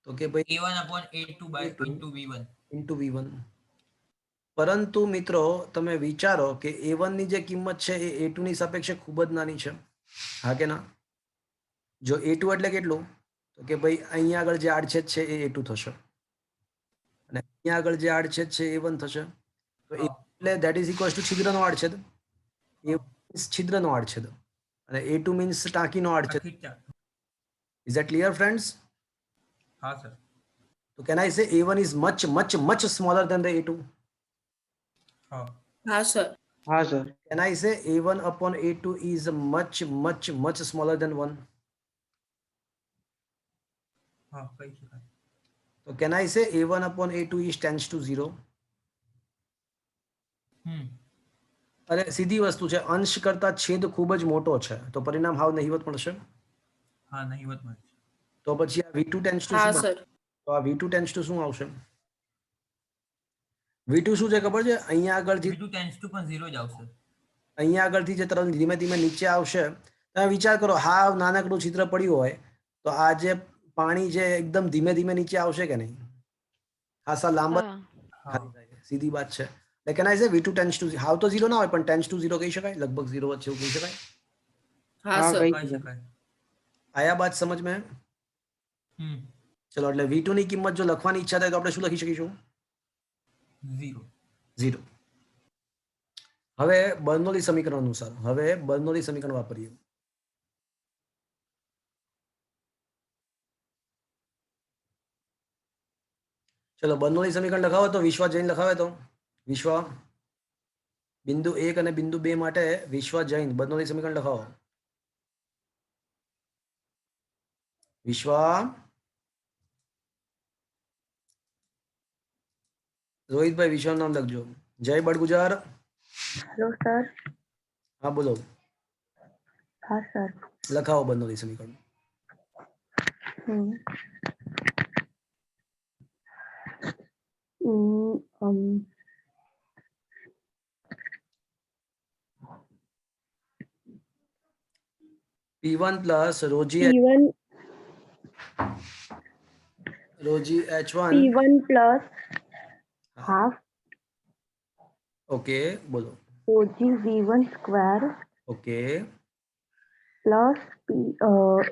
તો કે ભાઈ A1 upon A2 by into V1. Into V1. પરંતુ મિત્રો તમે વિચારો કે A1 ની જે કિંમત છે એ A2 ની સાપેક્ષે ખૂબ જ નાની છે. હા કે ના? જો A2 એટલે કેટલું? તો કે ભાઈ અહીંયા આગળ જે આડછેદ છે એ A2 થશે અને અહીંયા આગળ જે આડછેદ છે એ A1 થશે. તો હા. એટલે ધેટ ઇઝ ઇક્વલ્સ ટુ છિદ્રનો આડછેદ. A1 means છિદ્રનો આડછેદ અને A2 મીન્સ ટાંકીનો આડછેદ. ઠીક છે. Is that clear friends? હા sir. So can I say A1 is much smaller than the A2? હા હા સર હા sir Can I say A1 upon A2 is much smaller than 1? હા કહી શકાય. So can I say A1 upon A2 is tends to 0? અરે સીધી વસ્તુ છે, અંશ કરતા છેદ ખૂબ જ મોટો છે તો પરિણામ હાવ નહિવત મળશે. હા નહિવત મળે છે. તો પછી આ V2 tends to હા શું? સર તો આ V2 tends to શું આવશે? V2 શું છે ખબર છે? અહીંયા આગળથી V2 tends to પણ 0 જ આવશે. અહીંયા આગળથી જે તરલ ધીમે ધીમે નીચે આવશે. તમે વિચાર કરો હાવ નાનકડું છિદ્ર પડ્યું હોય તો આ જે પાણી જે એકદમ ધીમે ધીમે નીચે આવશે કે નહીં? ખાસા લાંબા હા હા સીધી વાત છે. એટલે can I say V2 tends to હાવ તો 0 ના હોય પણ tends to 0 કહી શકાય, લગભગ 0 વચ્ચે એવું કહી શકાય. હા હા સર કઈ કહી શકાય. આયા બાત સમજ में? ચલો એટલે V2 ની કિંમત જો લખવાની ઈચ્છા થાય તો આપણે શું લખી શકીશું? 0. 0. હવે બર્નોલી સમીકરણ અનુસાર હવે બર્નોલી સમીકરણ વાપરીએ. ચલો બર્નોલી સમીકરણ લખાવો તો વિશ્વા જૈન લખાવે તો વિશ્વા બિંદુ 1 અને બિંદુ 2 માટે વિશ્વા જૈન બર્નોલી સમીકરણ લખાવો. વિશ્વા રોહિતભાઈ વિશ્વાનું નામ લખજો. જય બડગુજાર. Hello sir. હા બોલો. હા સર. લખાવો બર્નોલી સમીકરણ. હમ. હમ, અમ, P1 plus રોજી P1 H1 P1 plus half okay બોલો. OG V1 square okay plus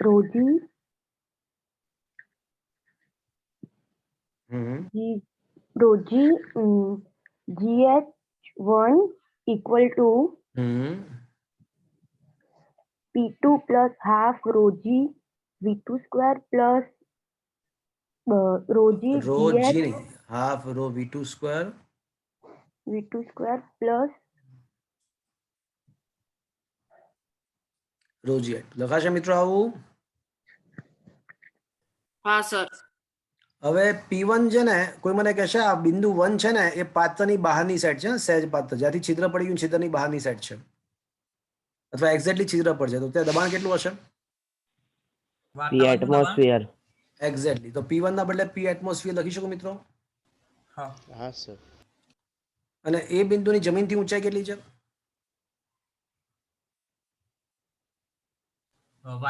rho G rho G GH1 equal to P2 plus half rho G V2 square plus rho G rho GH G નહીં half rho V2 square V2 square plus rho G લખાશે મિત્રો આવું. હા sir હવે P1 છે ને કોઈ મને કહેશે આ બિંદુ 1 છે ને એ પાત્રની બહારની સાઈડ છે, સહેજ પાત્ર જ્યાંથી છિદ્ર પડી ગયું છિદ્રની બહારની સાઈડ છે અથવા એક્ઝેક્ટલી છિદ્ર પર છે તો ત્યાં દબાણ કેટલું હશે? P વાતાવરણનું દબાણ. atmosphere. એક્ઝેક્ટલી. તો P1 ના બદલે P એટમોસ્ફિયર લખી શકો મિત્રો. હા હા સર. અને એ બિંદુની જમીનથી ઊંચાઈ કેટલી છે?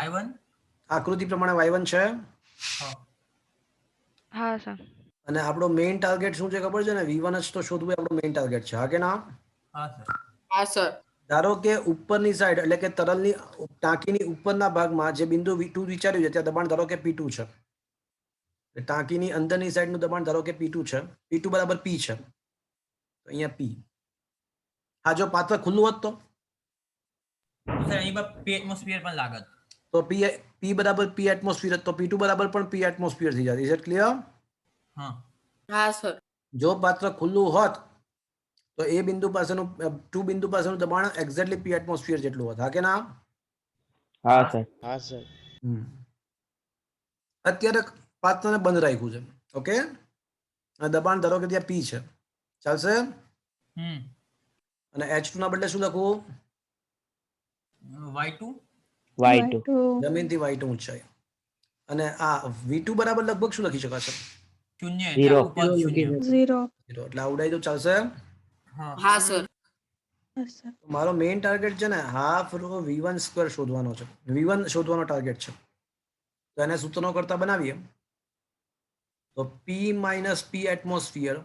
Y1. આકૃતિ પ્રમાણે y1 છે હા હા સર અને આપણો મેઇન ટાર્ગેટ શું છે ખબર છે ને? V1 જ તો શોધવું એ આપણો મેઇન ટાર્ગેટ છે. હા કે ના? હા સર. હા સર ધારો કે ઉપરની સાઈડ એટલે કે તરલની ટાંકીની ઉપરના ભાગમાં જે બિંદુ V2 વિચાર્યું છે ત્યાં દબાણ ધારો કે P2 છે. ટાંકીની અંદરની સાઈડનું દબાણ ધારો કે P2 છે. P2 બરાબર P છે. તો અહીંયા P. આ જો પાત્ર ખુલ્લું હોત તો સર અહીં પર P એટમોસ્ફિયર પણ લાગત. તો P બરાબર P એટમોસ્ફિયર તો P2 બરાબર પણ P એટમોસ્ફિયર થઈ જાય. Is it clear? હા હા સર જો પાત્ર ખુલ્લું હોત તો એ બિંદુ પાસેનું બિંદુ પાસેનું દબાણ એક્ઝેક્ટલી P એટમોસ્ફિયર જેટલું હોત. હા કે ના? હા સર. હા સર. અત્યારે પાત્રને બંધ રાખ્યું છે. ઓકે દબાણ ધારો કે ત્યાં P છે. ચાલશે? અને H2 ના બદલે શું લખવું? Y2 Y2. જમીનથી Y2 ઊંચાઈ. અને આ V2 બરાબર લગભગ શું લખી શકાશે? શૂન્ય Zero. એટલે આખું પદ શૂન્ય. 0. એટલે આ ઉડાઈ તો ચાલશે. હા હા સર તો મારો મેઇન ટાર્ગેટ છે ને હાફ રો V1 સ્ક્વેર શોધવાનો છે. V1 શોધવાનો ટાર્ગેટ છે. તો એને સૂત્રનો કરતા બનાવીએ. તો P minus P atmosphere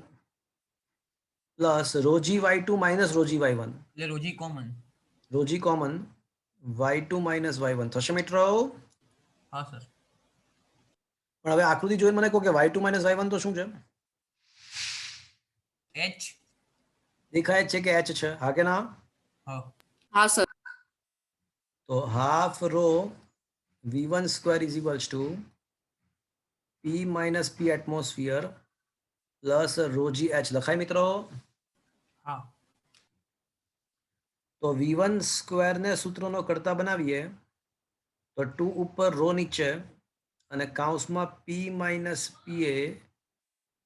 plus rho g Y2 minus રોજી Y1. એટલે રોજી કોમન. રોજી કોમન Y2 માઇનસ Y1 થશે મિત્રો. હા સર. પણ હવે આકૃતિ જોઈને મને કહો કે Y2 માઇનસ Y1 તો શું છે? H દેખાય જ છે કે H છે, હા કે ના? હા હા સર તો half rho V1 square is equals to P minus P atmosphere plus rho g H લખાય મિત્રો. હા તો V1 સ્ક્વેર ને સૂત્રનો કરતા બનાવીએ તો 2 ઉપર રો નીચે અને કૌંસમાં P minus PA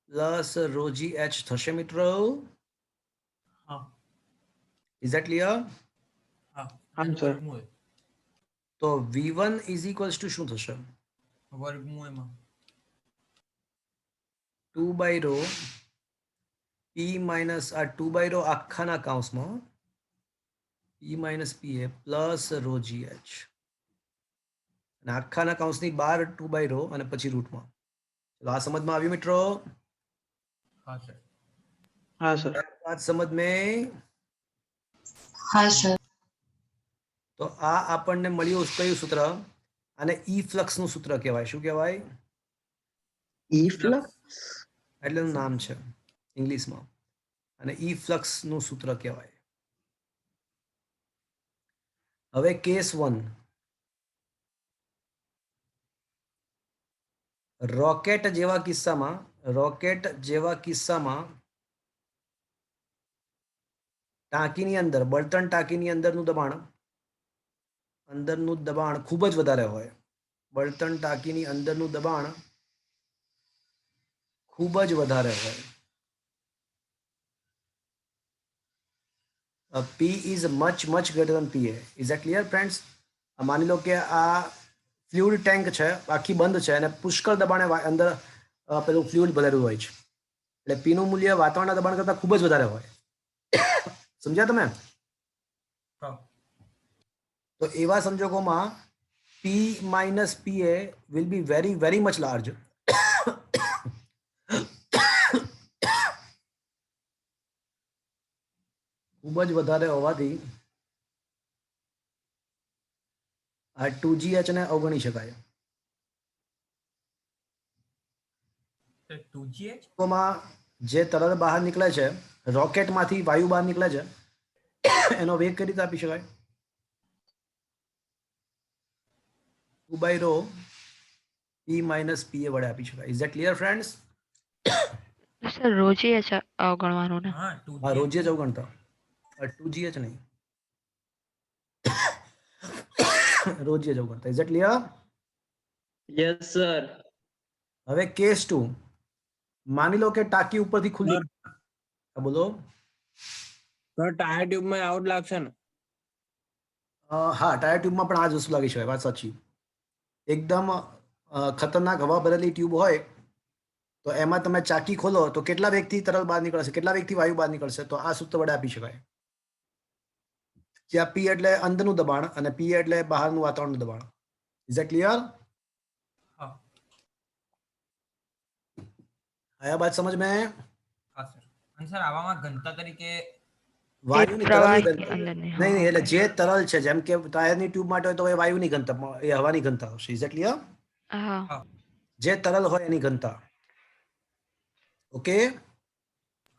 plus rho g H થશે મિત્રો. હા ઇઝ ધેટ ક્લિયર? હા. હા, અને સર. વર્ગમૂળ. તો V1 ઇઝ ઇક્વલ્સ ટુ શું થશે? વર્ગમૂળમાં 2 બાય રો P માઇનસ આ 2 બાય રો આખાના કૌંસમાં P minus PA plus rho g H અને આખાના કૌંસની બહાર 2 બાય રો અને પછી રૂટમાં. ચલો આ સમજમાં આવ્યું મિત્રો? હા સર. हाँ सर बात समझ में? હા સર તો આ આપણને મળ્યું કયું સૂત્ર? અને ઈ ફ્લક્સ નું સૂત્ર કહેવાય. શું કહેવાય? એટલે એનું નામ છે ઇંગ્લિશમાં. અને ઈ ફ્લક્સ નું સૂત્ર કહેવાય. હવે કેસ 1, રોકેટ જેવા કિસ્સામાં ટાંકીની અંદર બળતણ ટાંકીની અંદરનું દબાણ ખૂબ જ વધારે હોય. બળતણ ટાંકીની અંદરનું દબાણ ખૂબ જ વધારે હોય. P is much greater than PA. Is that clear friends? માની લો કે આ ફ્લુઇડ ટેન્ક છે, આખી બંધ છે અને પુષ્કળ દબાણે અંદર પેલું ફ્લુઇડ ભરેલું હોય છે. એટલે P નું મૂલ્ય વાતાવરણના દબાણ કરતાં ખૂબ જ વધારે હોય. સમજ્યા તમે? હા તો એવા સંજોગોમાં P minus PA will be very much large. ખૂબ જ વધારે હોવાથી આ 2GH ને અવગણી શકાય. 2GH માં જે તરલ બહાર નીકળે છે, રોકેટમાંથી વાયુ બહાર નીકળે છે, એનો વેગ કઈ રીતે આપી શકાય? 2 by rho P minus PA વડે આપી શકાય. Is that clear friends? Sir rho g H અવગણવાનું ને. હા હા 2GH રોજે જ અવગણતા. 2GH નહીં. રોજે જ અવગણતા. Is that clear? Yes, sir. હવે કેસ 2, માની લો કે ટાંકી ઉપરથી ખુલ્લી. હા, બોલો. તો ટાયર ટ્યુબ માં આઉટ લાગશે ને? હા, ટાયર ટ્યુબમાં પણ આ જ વસ્તુ લાગી શકાય. વાત સાચી. એકદમ ખતરનાક હવા ભરેલી ટ્યુબ હોય તો એમાં તમે ચાકી ખોલો તો કેટલા વેગથી તરલ બહાર નીકળશે, કેટલા વેગથી વાયુ બહાર નીકળશે? તો આ સૂત્ર વડે આપી શકાય. જ્યાં P એટલે અંદરનું દબાણ અને P એટલે બહારનું વાતાવરણનું દબાણ. Is that clear? હા આયા બાત સમજ મેં? હા સર. અને સર આવામાં ઘનતા તરીકે વાયુની પ્રવાહી તરલની ઘનતા. અંદરની, નહીં હા, નહીં, એટલે okay. જે તરલ છે, જેમ કે ટાયરની ટ્યુબ માટે હોય તો એ વાયુની ઘનતા, એ હવાની ઘનતા હશે. Is that clear? હા જે તરલ હોય એની ઘનતા. ઓકે?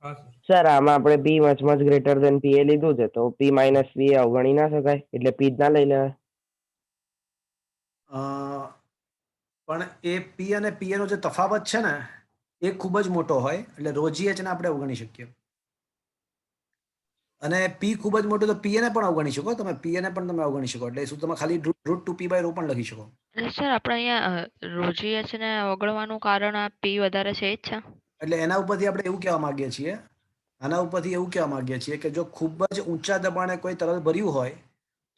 હા સર. સર આમાં આપણે P much greater than PA લીધું છે તો P માઇનસ PA અવગણી ના શકાય, એટલે P જ ના લઈ લેવાય. પણ એ P અને PA નો જે તફાવત છે ને એ ખૂબ જ મોટો હોય એટલે રોજી H ને આપણે અવગણી શકીએ. અને P ખૂબ જ મોટો તો PA ને પણ અવગણી શકો. તમે PA ને પણ તમે અવગણી શકો. એટલે શું તમે ખાલી રૂટ 2P by rho પણ લખી શકો. એટલે સર આપણે અહીંયા રોજી H ને અવગણવાનું કારણ આ P વધારે છે એ જ છે. એટલે એના ઉપરથી આપણે એવું કહેવા માંગીએ છીએ, આના ઉપરથી એવું કહેવા માંગીએ છીએ કે જો ખૂબ જ ઊંચા દબાણે કોઈ તરલ ભર્યું હોય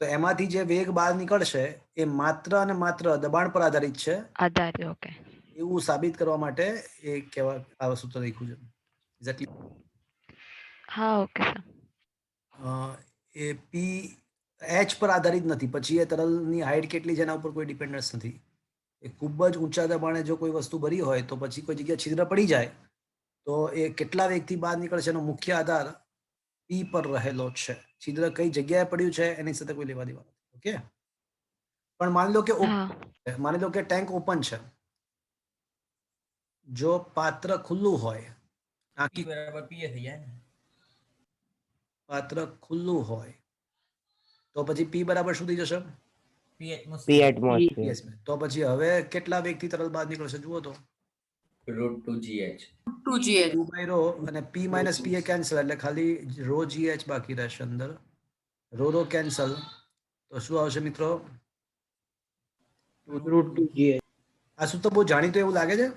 તો એમાંથી જે વેગ બહાર નીકળશે એ માત્ર અને માત્ર દબાણ પર આધારિત છે આધાર ઓકે. એવું સાબિત કરવા માટે એ કહેવા આ સૂત્ર લખ્યું છે. એક્ઝેક્ટલી હા ઓકે સર. એ પી એચ પર આધારિત નથી. પછી એ તરલની હાઇટ કેટલી છે એના ઉપર કોઈ ડિપેન્ડન્સ નથી. એ ખૂબ જ ઊંચા દબાણે જો કોઈ વસ્તુ ભરી હોય તો પછી કોઈ જગ્યાએ છિદ્ર પડી જાય તો એ કેટલા વેગથી બહાર નીકળશે એનો મુખ્ય આધાર પી પર રહેલો છે. છિદ્ર કઈ જગ્યાએ પડ્યું છે એની સાથે કોઈ લેવા દેવા નથી. ઓકે, પણ માની લો કે હા માની લો કે ટેન્ક ઓપન છે. જો પાત્ર ખુલ્લું હોય, P આખી બરાબર PA થઈ જાય ને. પાત્ર ખુલ્લું હોય તો પછી પી બરાબર શું થઈ જશે? P પી atmosphere. એટમોસ્ફિયર. Yes, તો પછી હવે કેટલા વેગથી તરલ બહાર નીકળશે જુઓ તો √2gh 2 બાય રો અને p માઇનસ પી એ કેન્સલ એટલે ખાલી રો GH બાકી રહેશે અંદર. રો કેન્સલ તો શું આવશે મિત્રો? √2gh. આ સૂત્ર બહુ જાણીતું એવું લાગે છે.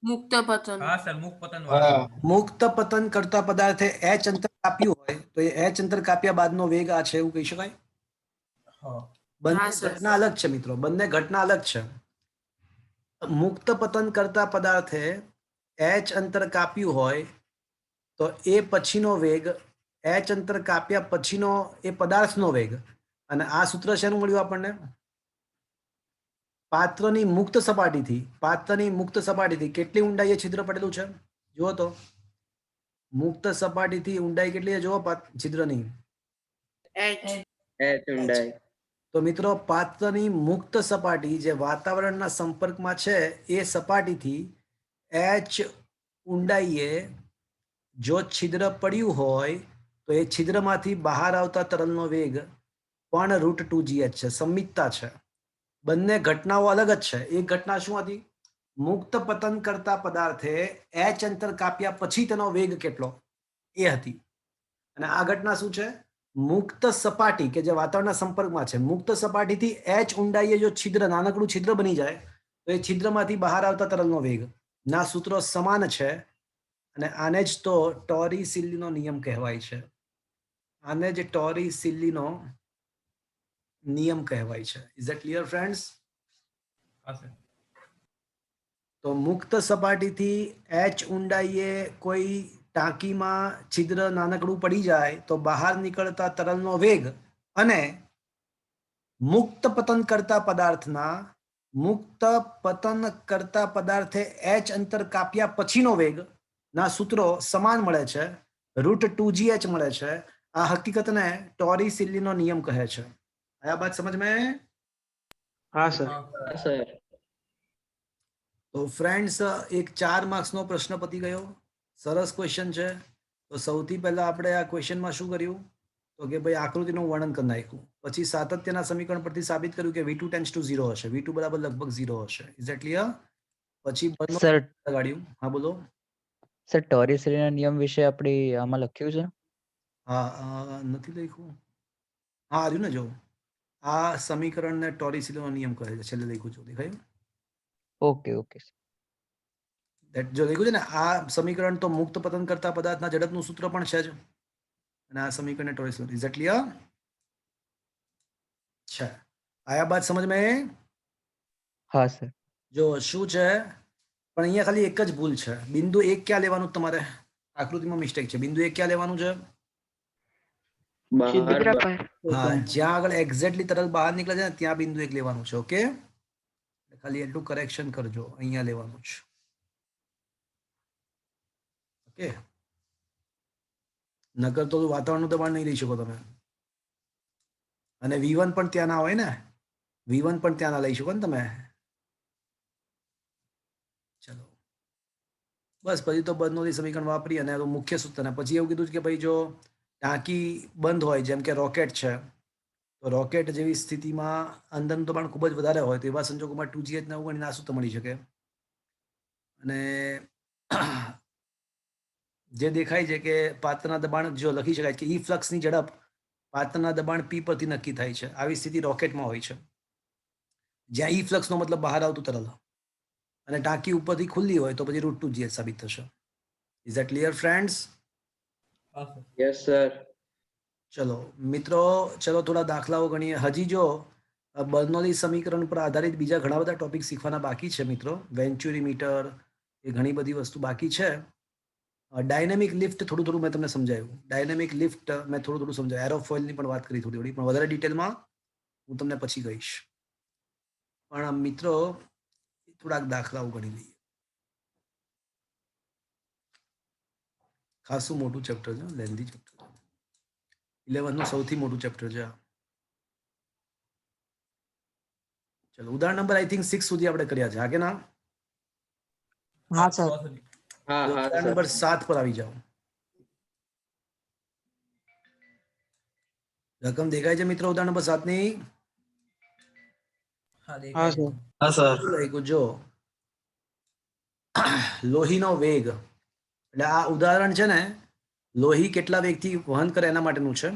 મુક્ત પતન હા સર, મુખ પતન વાળા. મુક્ત પતન કરતા પદાર્થે h અંતર કાપ્યું હોય તો એ h અંતર કાપ્યા બાદનો વેગ આ છે એવું કહી શકાય? હા. બંને હા, સર. ઘટના અલગ છે મિત્રો, બંને ઘટના અલગ છે. મુક્ત પતન કરતા પદાર્થે h અંતર કાપ્યું હોય તો એ પછીનો વેગ h અંતર કાપ્યા પછીનો એ પદાર્થનો વેગ. અને આ સૂત્ર શેનું મળ્યું આપણને? પાત્રની મુક્ત સપાટીથી કેટલી ઊંડાઈએ છિદ્ર પડેલું છે જુઓ તો. મુક્ત સપાટીથી ઊંડાઈ કેટલી છે જુઓ છિદ્રની. h તો મિત્રો પાત્રની મુક્ત સપાટી જે વાતાવરણના સંપર્કમાં છે એ સપાટીથી h ઊંડાઈએ જો છિદ્ર પડ્યું હોય તો એ છિદ્રમાંથી બહાર આવતા તરલનો વેગ પણ √2gh છે. સંમિતતા છે. બંને ઘટનાઓ અલગ જ છે. એક ઘટના શું હતી? મુક્ત પતન કરતા પદાર્થે h અંતર કાપ્યા પછી તેનો વેગ કેટલો એ હતી. અને આ ઘટના શું છે? મુક્ત સપાટી કે જે વાતાવરણના સંપર્કમાં છે, મુક્ત સપાટીથી h ઊંડાઈએ જો છિદ્ર નાનકડું છિદ્ર બની જાય તો એ છિદ્રમાંથી બહાર આવતા તરલનો વેગ ના સૂત્રો સમાન છે. અને આને જ તો ટોરિસિલ્લીનો નિયમ કહેવાય છે. આને જ ટોરિસિલ્લીનો નિયમ કહેવાય છે. Is that clear friends? હા સર. તો મુક્ત સપાટીથી h ઊંડાઈએ કોઈ ટાંકીમાં છિદ્ર નાનકડું પડી જાય તો બહાર નીકળતા તરલનો વેગ અને મુક્ત પતન કરતા પદાર્થે h અંતર કાપ્યા પછીનો વેગ ના સૂત્રો સમાન મળે છે. √2gh મળે છે. આ હકીકતને ટોરિસિલ્લીનો નિયમ કહે છે. આયા બાત સમજ મેં? હા સર. હા. સર તો ફ્રેન્ડ્સ એક 4 માર્ક્સનો પ્રશ્ન પતી ગયો. સરસ ક્વેશ્ચન છે. તો સૌથી પહેલા આપણે આ ક્વેશ્ચનમાં શું કર્યું તો કે ભાઈ આકૃતિનું વર્ણન કરી નાખ્યું. પછી સાતત્યના સમીકરણ પરથી સાબિત કર્યું કે v2 ટેન્ડ્સ ટુ 0 હશે. v2 બરાબર લગભગ 0 હશે. Is that clear? પછી બંને સર લગાડ્યું. હા બોલો. સર ટોરિસરીના નિયમ વિશે આપણે આમાં લખ્યું છે. હા નથી લખ્યું. હા આવ્યું ને જો આ સમીકરણને ટોરિસિલ્લીનો નિયમ કહે છે. છેલ્લે લખ્યું છે દેખાયું? ઓકે ઓકે જો લખ્યું છે ને આ સમીકરણ તો મુક્ત પતન કરતા પદાર્થના ઝડપનું સૂત્ર પણ છે જ. અને આ સમીકરણ ટોરિસિલ્લી. Is that clear? છે. આયા બાત સમજ મેં? હા સર. જો શું છે પણ અહીંયા ખાલી એક જ ભૂલ છે. બિંદુ 1 ક્યાં લેવાનું તમારે? આકૃતિમાં મિસ્ટેક છે. બિંદુ 1 ક્યાં લેવાનું છે? છિદ્ર પર. હા, જ્યાં આગળ એક્ઝેક્ટલી તરલ બહાર નીકળે છે ને ત્યાં બિંદુ 1 લેવાનું છે. ઓકે, ખાલી એટલું કરેક્શન કરજો. અહીંયા લેવાનું છે. ઓકે, નકર તો વાતાવરણનું દબાણ નહીં લઈ શકો તમે. અને V1 પણ ત્યાં ના હોય ને, V1 પણ ત્યાં ના લઈ શકો ને તમે. ચલો બસ પછી તો બર્નોલી સમીકરણ વાપરી અને મુખ્ય સૂત્ર. પછી એવું કીધું કે ભાઈ જો ટાંકી બંધ હોય જેમ કે રોકેટ છે તો રોકેટ જેવી સ્થિતિમાં અંદરનું દબાણ ખૂબ જ વધારે હોય તો એવા સંજોગોમાં 2gh ને અવગણીને આ સૂત્ર મળી શકે. અને જે દેખાય છે કે પાત્રના દબાણ જો લખી શકાય કે ઈ ફ્લક્સની ઝડપ પાત્રના દબાણ P પરથી નક્કી થાય છે. આવી સ્થિતિ રોકેટમાં હોય છે જ્યાં ઈ ફ્લક્સનો મતલબ બહાર આવતું તરલ અને ટાંકી ઉપરથી ખુલ્લી હોય તો પછી √2gh સાબિત થશે. Is that clear friends? હા સર. Yes sir. ચલો મિત્રો, ચલો થોડા દાખલાઓ ગણીએ. હજી જો બર્નોલી સમીકરણ પર આધારિત બીજા ઘણા બધા ટોપિક શીખવાના બાકી છે મિત્રો. વેન્ચુરી મીટર, એ ઘણી બધી વસ્તુ બાકી છે. ડાયનેમિક લિફ્ટ થોડું થોડું મેં તમને સમજાવ્યું. ડાયનેમિક લિફ્ટ મેં થોડું થોડું સમજાવ્યું. એરોફોઇલની પણ વાત કરી થોડી થોડી, પણ વધારે ડિટેલમાં હું તમને પછી કહીશ. પણ મિત્રો થોડાક દાખલાઓ ગણી લઈએ. ખાસું મોટું ચેપ્ટર છે, લેન્ધી ચેપ્ટર છે. 11 નું સૌથી મોટું ચેપ્ટર છે આ. ચલો ઉદાહરણ નંબર આઈ થિંક 6 સુધી આપણે કર્યા છે, હા કે ના? હા સર. સો સુધી. હા ચલો, હા ઉદાહરણ સર. નંબર 7 પર આવી જાઓ. રકમ દેખાય છે મિત્રો ઉદાહરણ નંબર 7 ની? હા હા દેખાય સર. છે. હા સર. શું લખ્યું જો? લોહીનો વેગ, એટલે આ ઉદાહરણ છે ને, લોહી કેટલા વેગથી વહન કરે એના માટેનું છે.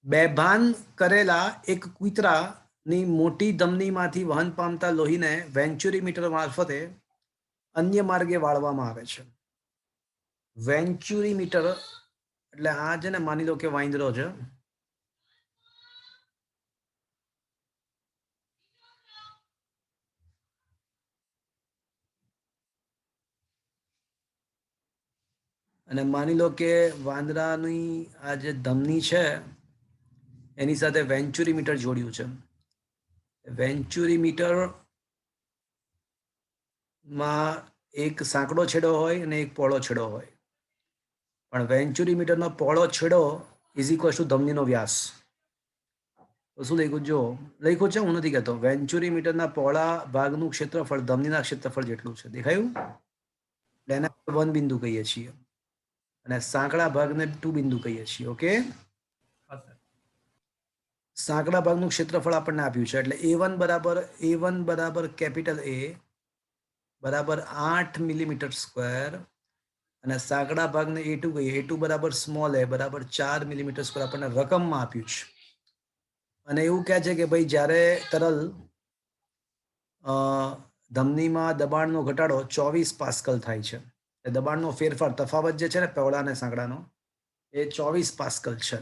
બેભાન કરેલા એક કૂતરાની મોટી ધમનીમાંથી વહન પામતા લોહીને વેન્ચુરીમીટર મારફતે અન્ય માર્ગે વાળવામાં આવે છે. વેન્ચુરીમીટર એટલે આ છે ને, માની લો કે વાંદરો છે. અને માની લો કે વાંદરાની આ જે ધમની છે એની સાથે વેન્ચુરીમીટર જોડ્યું છે. વેન્ચુરીમીટર માં એક સાંકડો છેડો હોય અને એક પહોળો છેડો હોય. પણ વેન્ચુરીમીટરનો પહોળો છેડો ઇઝ ઇક્વલ ટુ ધમનીનો વ્યાસ. તો શું લખ્યું જો? લખ્યું છે, હું નથી કહેતો. વેન્ચુરીમીટરના પહોળા ભાગનું ક્ષેત્રફળ ધમનીના ક્ષેત્રફળ જેટલું છે. દેખાયું? એટલે એને 1 બિંદુ કહીએ છીએ અને સાંકડા ભાગને 2 બિંદુ કહીએ છીએ. ઓકે, હા સર. સાંકડા ભાગનું ક્ષેત્રફળ આપણને આપ્યું છે, એટલે A1 બરાબર કેપિટલ A બરાબર 8 મિલીમીટર સ્ક્વેર અને સાંકડા ભાગને A2 કહીએ. A2 બરાબર સ્મોલ a બરાબર 4 મિલીમીટર સ્ક્વેર આપણને રકમમાં આપ્યું છે. અને એવું કહે છે કે ભાઈ જ્યારે તરલ ધમનીમાં દબાણનો ઘટાડો 24 પાસ્કલ થાય છે. એટલે દબાણનો ફેરફાર, તફાવત જે છે ને પહોળા અને સાંકડાનો, એ 24 પાસ્કલ છે.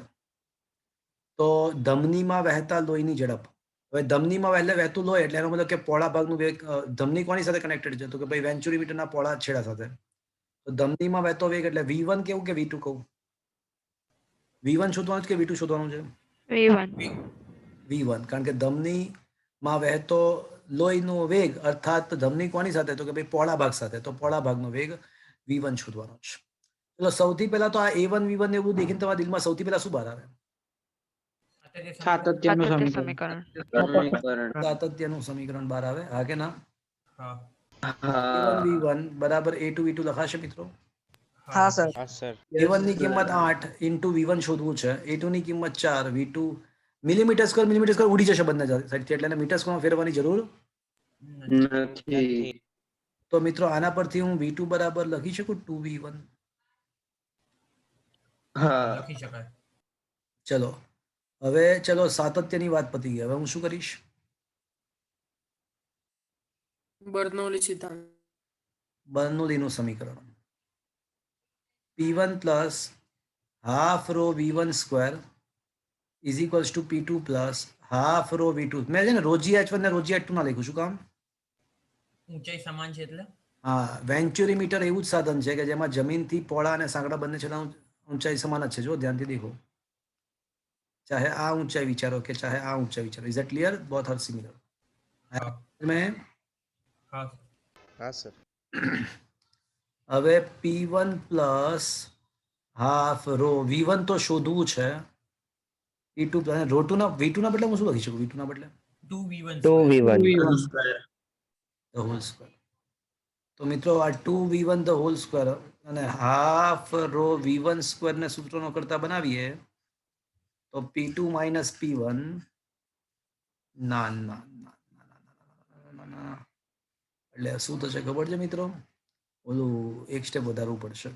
તો ધમનીમાં વહેતા લોહીની ઝડપ, હવે ધમનીમાં વહેતું લોહી એટલે એનો મતલબ કે પહોળા ભાગનું વેગ, ધમની કોની સાથે કનેક્ટેડ છે? તો કે ભાઈ વેન્ચુરીમીટરના પહોળા છેડા સાથે. તો ધમનીમાં વહેતો વેગ એટલે V1 કેવું કે V2 કહું? V1 શોધવાનું છે કે V2 શોધવાનું છે? V1. V1, કારણ કે ધમનીમાં વહેતો લોહીનો વેગ અર્થાત ધમની કોની સાથે? તો કે ભાઈ પહોળા ભાગ સાથે. તો પહોળા ભાગનો વેગ V1 શોધવાનો છે. ચલો સૌથી પહેલા તો આ A1 V1 એવું દેખીને તમારા દિલમાં સૌથી પહેલા શું બહાર આવે? સાતત્યનું સાતત્ય સમીકરણ. સમીકરણ. સાતત્યનું સમીકરણ બહાર આવે, હા કે ના? હા. A1 V1 બરાબર A2 V2 લખાશે મિત્રો. હા સર. A1 ની કિંમત 8 ઇન્ટુ V1 શોધવું છે. A2 ની કિંમત 4, V2 મિલીમીટર સ્ક્વેર ઉડી જશે બંને સાઈડથી, એટલે એને મીટર સ્ક્વેરમાં ફેરવવાની જરૂર. નથી. તો મિત્રો આના પરથી હું V2 બરાબર લખી શકું 2V1. લખી શકાય. ચલો હવે ચલો સાતત્યની વાત પતી ગઈ. હવે હું શું કરીશ? બર્નોલી સિદ્ધાંત. બર્નોલીનું સમીકરણ P1 plus half rho V1 square is equals to P2 plus half rho V2. મેં છે ને રોજી H1 ને રોજી H2 ના લખ્યું. શું કામ? ઊંચાઈ સમાન છે એટલે. હા, વેન્ચુરીમીટર એવું જ સાધન છે કે જેમાં જમીનથી પહોળા અને સાંકડા બંને છેડાનું ઊંચાઈ સમાન જ છે. જો ધ્યાનથી દેખો, ચાહે આ ઊંચાઈ વિચારો કે ચાહે આ ઊંચાઈ વિચારો. Is it clear? Both are similar. હા. મેં હા સર. હવે P1 plus half rho V1 તો શોધવું છે. P2 પ્લસ રો2 ના V2 ના બદલે હું શું લખી શકું? V2 ના બદલે 2V1 2V1. The whole square. તો મિત્રો આ 2V1 ધ હોલ સ્ક્વેર અને હાફ રો V1 સ્ક્વેર ને સૂત્રોનો કરતા બનાવીએ તો P2 માઇનસ P1 ના ના ના ના, એટલે શું થશે ખબર છે મિત્રો? ઓલું એક સ્ટેપ વધારવું પડશે.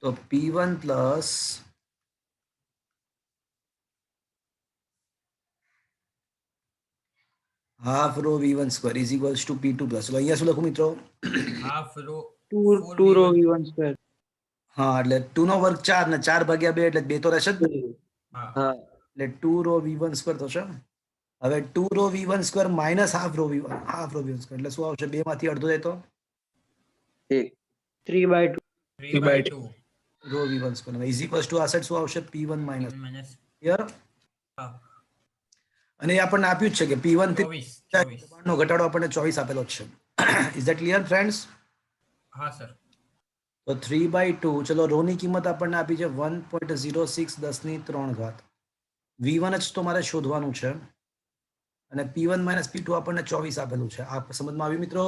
તો P1 plus half rho V1 square is equals to P2 plus. અહીંયા શું લખું મિત્રો? Half rho 2 rho V1 square. હા એટલે 2 નો વર્ગ 4 ને 4 ભાગ્યા 2 એટલે 2 તો રહેશે જ ને. હા એટલે 2 રો v1 સ્ક્વેર થશે. હવે 2 rho v1 square minus half rho v1 square એટલે શું આવશે? 2 માંથી અડધો જાય તો 3/2. 3/2 rho v1 square is equals to આ સાઈડ શું આવશે? p1 minus minus clear. અને એ આપણને આપ્યું જ છે કે p1 થી 24 દબાણનો ઘટાડો આપણને 24 આપેલો જ છે. Is that clear friends? હા સર તો 3/2 ચલો રો ની કિંમત આપણને આપી છે 1.06 10⁻³ v1 જ તો મારે શોધવાનું છે અને p1 માઇનસ p2 આપણને 24 આપેલું છે. આ સમજમાં આવ્યું મિત્રો?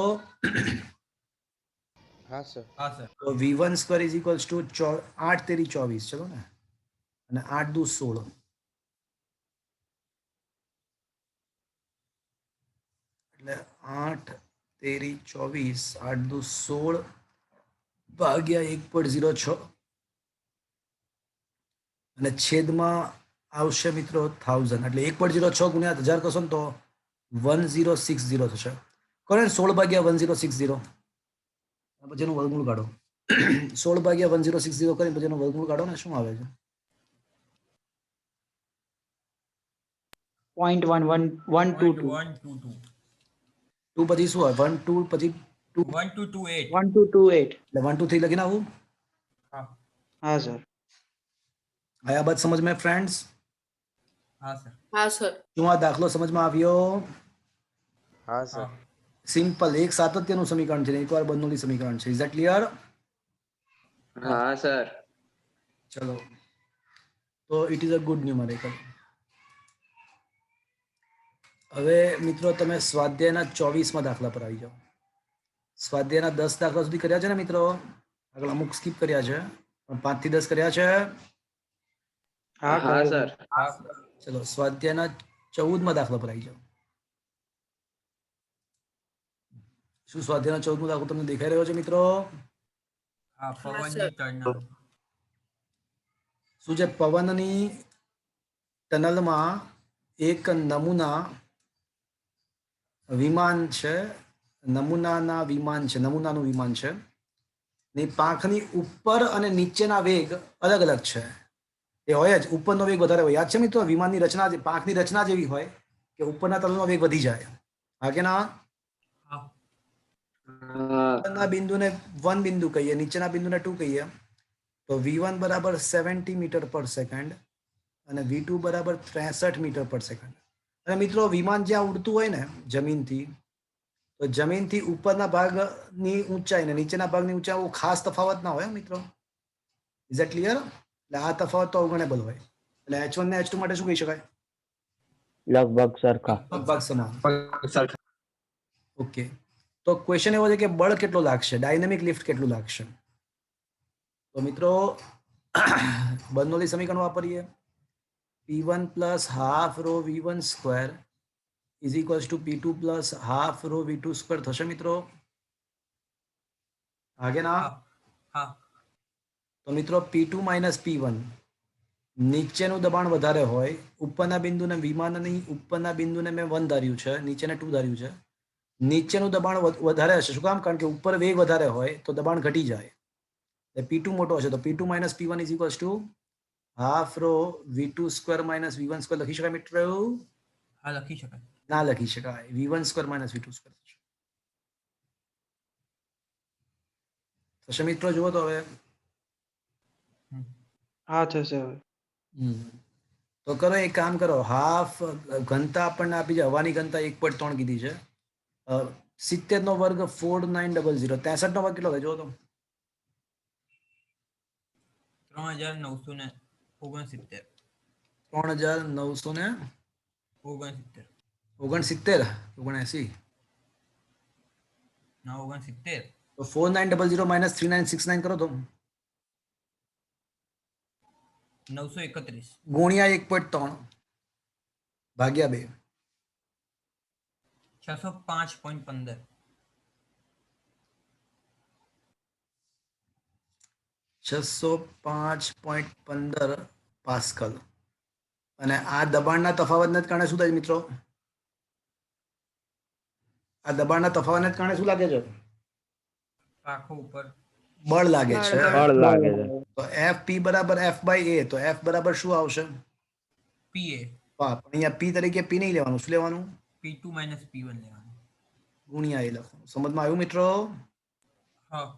હા સર તો v1 square is equals two 8 તેરી 24 ચલો ને અને 8 દુ 16 એટલે 8 તેરી 24 8 દુ 16 ભાગ્યા 1.06 અને છેદમાં આવશે મિત્રો 1000 એટલે 1.06 ગુણ્યા 1000 કરશો ને તો 1060 થશે. કરો ને 16 ભાગ્યા 1060 પછી એનું વર્ગમૂળ કાઢો. 16 ભાગ્યા 1060 કરીને પછી એનું વર્ગમૂળ કાઢો ને શું આવે છે? 0.11122. 1222 2 પછી શું આવે? 1 2 પછી 2 1228 1228. એટલે 1 2 3 લખીને આવું. હા હા સર. આયા બાદ સમજ में फ्रेंड्स? હા સર હા સર શું આ દાખલો સમજમાં આવ્યો? હા સર સિમ્પલ એક સાતત્યનું સમીકરણ છે એકવાર બર્નોલી સમીકરણ છે. Is that clear? હા સર. ચલો તો it is a good numerical. હવે મિત્રો તમે સ્વાધ્યાયના 24માં દાખલા પર આવી જાઓ. સ્વાધ્યાયના 10 દાખલા સુધી કર્યા છે ને મિત્રો? આગળ અમુક સ્કીપ કર્યા છે પણ 5 થી 10 કર્યા છે. હા સર. ચલો સ્વાધ્યાયના 14માં દાખલા પર આવી જાઓ. શું સ્વાધ્યાયના 14મો દાખલો તમને દેખાઈ રહ્યો છે મિત્રો? હા સર. પવનની ટર્નલ શું છે? પવનની ટનલમાં એક નમૂના વિમાન છે. નમૂનાનું વિમાન છે. ની પાંખની ઉપર અને નીચેના વેગ અલગ અલગ છે. એ હોય જ, ઉપરનો વેગ વધારે હોય. યાદ છે મિત્રો? વિમાનની રચના પાંખની રચના જેવી હોય કે ઉપરના તલનો વેગ વધી જાય. હા કે ના? હા ઉપરના બિંદુને 1 બિંદુ કહીએ, નીચેના બિંદુને 2 કહીએ તો v1 બરાબર 70 મીટર પર સેકન્ડ અને v2 બરાબર 63 મીટર પર સેકન્ડ. અને મિત્રો વિમાન જ્યાં ઉડતું હોય ને જમીનથી, તો જમીનથી ઉપરના ભાગની ઊંચાઈ ને નીચેના ભાગની ઊંચાઈ ખાસ તફાવત ના હોય મિત્રો. Is that clear? એટલે આ તફાવત તો અવગણેબલ હોય. એટલે h1 ને h2 માટે શું કહી શકાય? લગભગ સરખા. લગભગ સમાન. ઓકે. તો ક્વેશ્ચન એવો છે કે બળ કેટલો લાગશે, ડાયનેમિક લિફ્ટ કેટલું લાગશે? તો મિત્રો બર્નોલી સમીકરણ વાપરીએ. p1 plus half rho v1 square is equals to p2 plus half rho v2 square થશે મિત્રો? આગે ના? હા તો મિત્રો p2 માઇનસ p1 નીચેનું દબાણ વધારે હોય, ઉપરના બિંદુને વિમાનની ઉપરના બિંદુને મેં 1 ધાર્યું છે, નીચેને 2 ધાર્યું છે. નીચેનું દબાણ વધારે હશે. શું કામ? કારણ કે ઉપર વેગ વધારે હોય તો દબાણ ઘટી જાય. p2 મોટો હશે તો p2 minus p1 is equals to half rho v2 square minus v1 square લખી શકાય મિત્રો? હા લખી શકાય. ના લખી શકાય. v1 square minus v2 square થશે મિત્રો. જુઓ તો હવે હા થશે હવે. તો કરો એક કામ કરો, હાફ ઘનતા આપણને આપી છે, હવાની ઘનતા 1.3 કીધી છે. 70 નો વર્ગ 4900 63 નો વર્ગ કેટલો થાય? જુઓ તો 3969 3969 ના 69 તો 4900 માઇનસ 3969 કરો તો 931 ગુણ્યા 1.3 ભાગ્યા 2 605.15 605.15 પાસ્કલ. અને આ દબાણના તફાવતને કારણે શું થાય મિત્રો? આ દબાણના તફાવતને કારણે શું લાગે છે? આખો ઉપર બળ લાગે છે. બળ લાગે છે. એફ પી બરાબર એફ બાય એ, તો એફ બરાબર શું આવશે? પીએ વાહ, પણ અહીંયા પી તરીકે પી નહીં લેવાનું, શું લેવાનું? P2 માઇનસ P1 લેવાનું. ગુણ્યા એ લખવાનું. સમજમાં આવ્યું મિત્રો? હા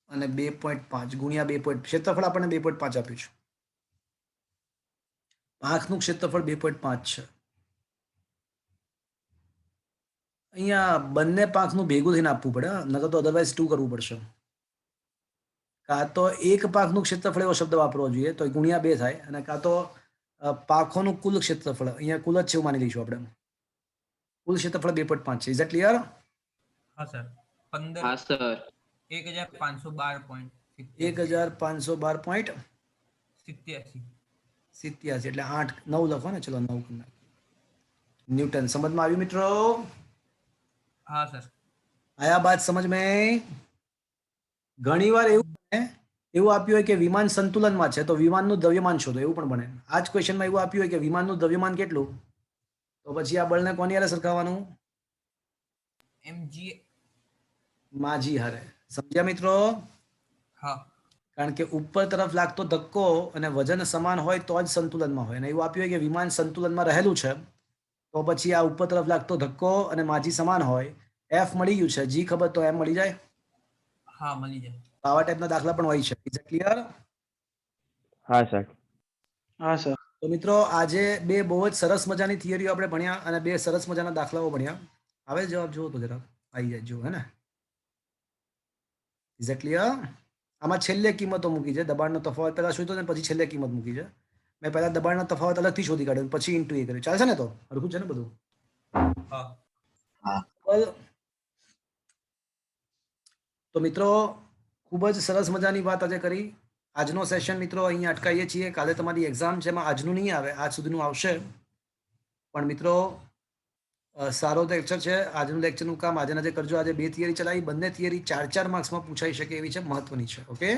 અને 2.5 ગુણ્યા 2. ક્ષેત્રફળ આપણને 2.5 આપ્યું છે. પાંખનું ક્ષેત્રફળ 2.5 છે. અહીંયા બંને પાંખનું ભેગું થઈને આપવું પડે, નકર તો અધરવાઇઝ 2 કરવું પડશે. કાં તો એક પાંખનું ક્ષેત્રફળ એવો શબ્દ વાપરવો જોઈએ તો ગુણ્યા 2 થાય, અને કાં તો પાંખોનું કુલ ક્ષેત્રફળ, અહીંયા કુલ જ છે એવું માની લઈશું આપણે. કુલ ક્ષેત્રફળ 2.5 છે. Is that clear? હા સર 15 હા સર 1512.87 1512.87 એટલે 8 9 લખો ને, ચલો 9 કરી નાખીએ. ન્યૂટન. સમજમાં આવ્યું મિત્રો? હા સર આયા બાત સમજ મેં? ઘણીવાર એવું આપ્યું હોય કે વિમાન સંતુલનમાં છે તો વિમાનનું દ્રવ્યમાન શોધો, એવું પણ બને. આ જ ક્વેશ્ચનમાં એવું આપ્યું હોય કે વિમાનનું દ્રવ્યમાન કેટલું, તો પછી આ બળને કોની હારે સરખાવવાનું? mg. માજી હારે. સમજ્યા મિત્રો? હા કારણ કે ઉપર તરફ લાગતો ધક્કો અને વજન સમાન હોય તો જ સંતુલનમાં હોય, અને એવું આપ્યું હોય કે વિમાન સંતુલનમાં રહેલું છે તો પછી આ ઉપર તરફ લાગતો ધક્કો અને માજી સમાન હોય. એફ મળી ગયું છે, જી ખબર તો એમ મળી જાય. હા મળી જાય. આવા ટાઈપના દાખલા પણ હોય છે. Is it clear? હા સર. હા સર તો મિત્રો આજે બે બહુ જ સરસ મજાની થિયરીઓ આપણે ભણ્યા અને બે સરસ મજાના દાખલાઓ ભણ્યા. હવે જવાબ જુઓ તો જરા આવી જાય, જુઓ હે ને? Is it clear? આમાં છેલ્લે કિંમતો મૂકી છે, દબાણનો તફાવત પહેલા શોધ્યો ને પછી છેલ્લે કિંમત મૂકી છે. મેં પહેલા દબાણનો તફાવત અલગથી શોધી કાઢ્યો પછી ઇન્ટુ એ કર્યું. ચાલશે ને? તો હરખું છે ને બધું? હા બરાબર. તો મિત્રો ખૂબ જ સરસ મજાની વાત આજે કરી. આજનો સેશન મિત્રો અહીંયા અટકાઈએ છીએ. કાલે તમારી એક્ઝામ છે, એમાં આજનું નહીં આવે, આજ સુધીનું આવશે. પણ મિત્રો સારો લેક્ચર છે. આજનું લેક્ચરનું કામ આજે કરજો. આજે 2 થિયરી ચલાવી, બંને થિયરી 4 માર્ક્સમાં પૂછાઈ શકે એવી છે, મહત્વની છે. ઓકે.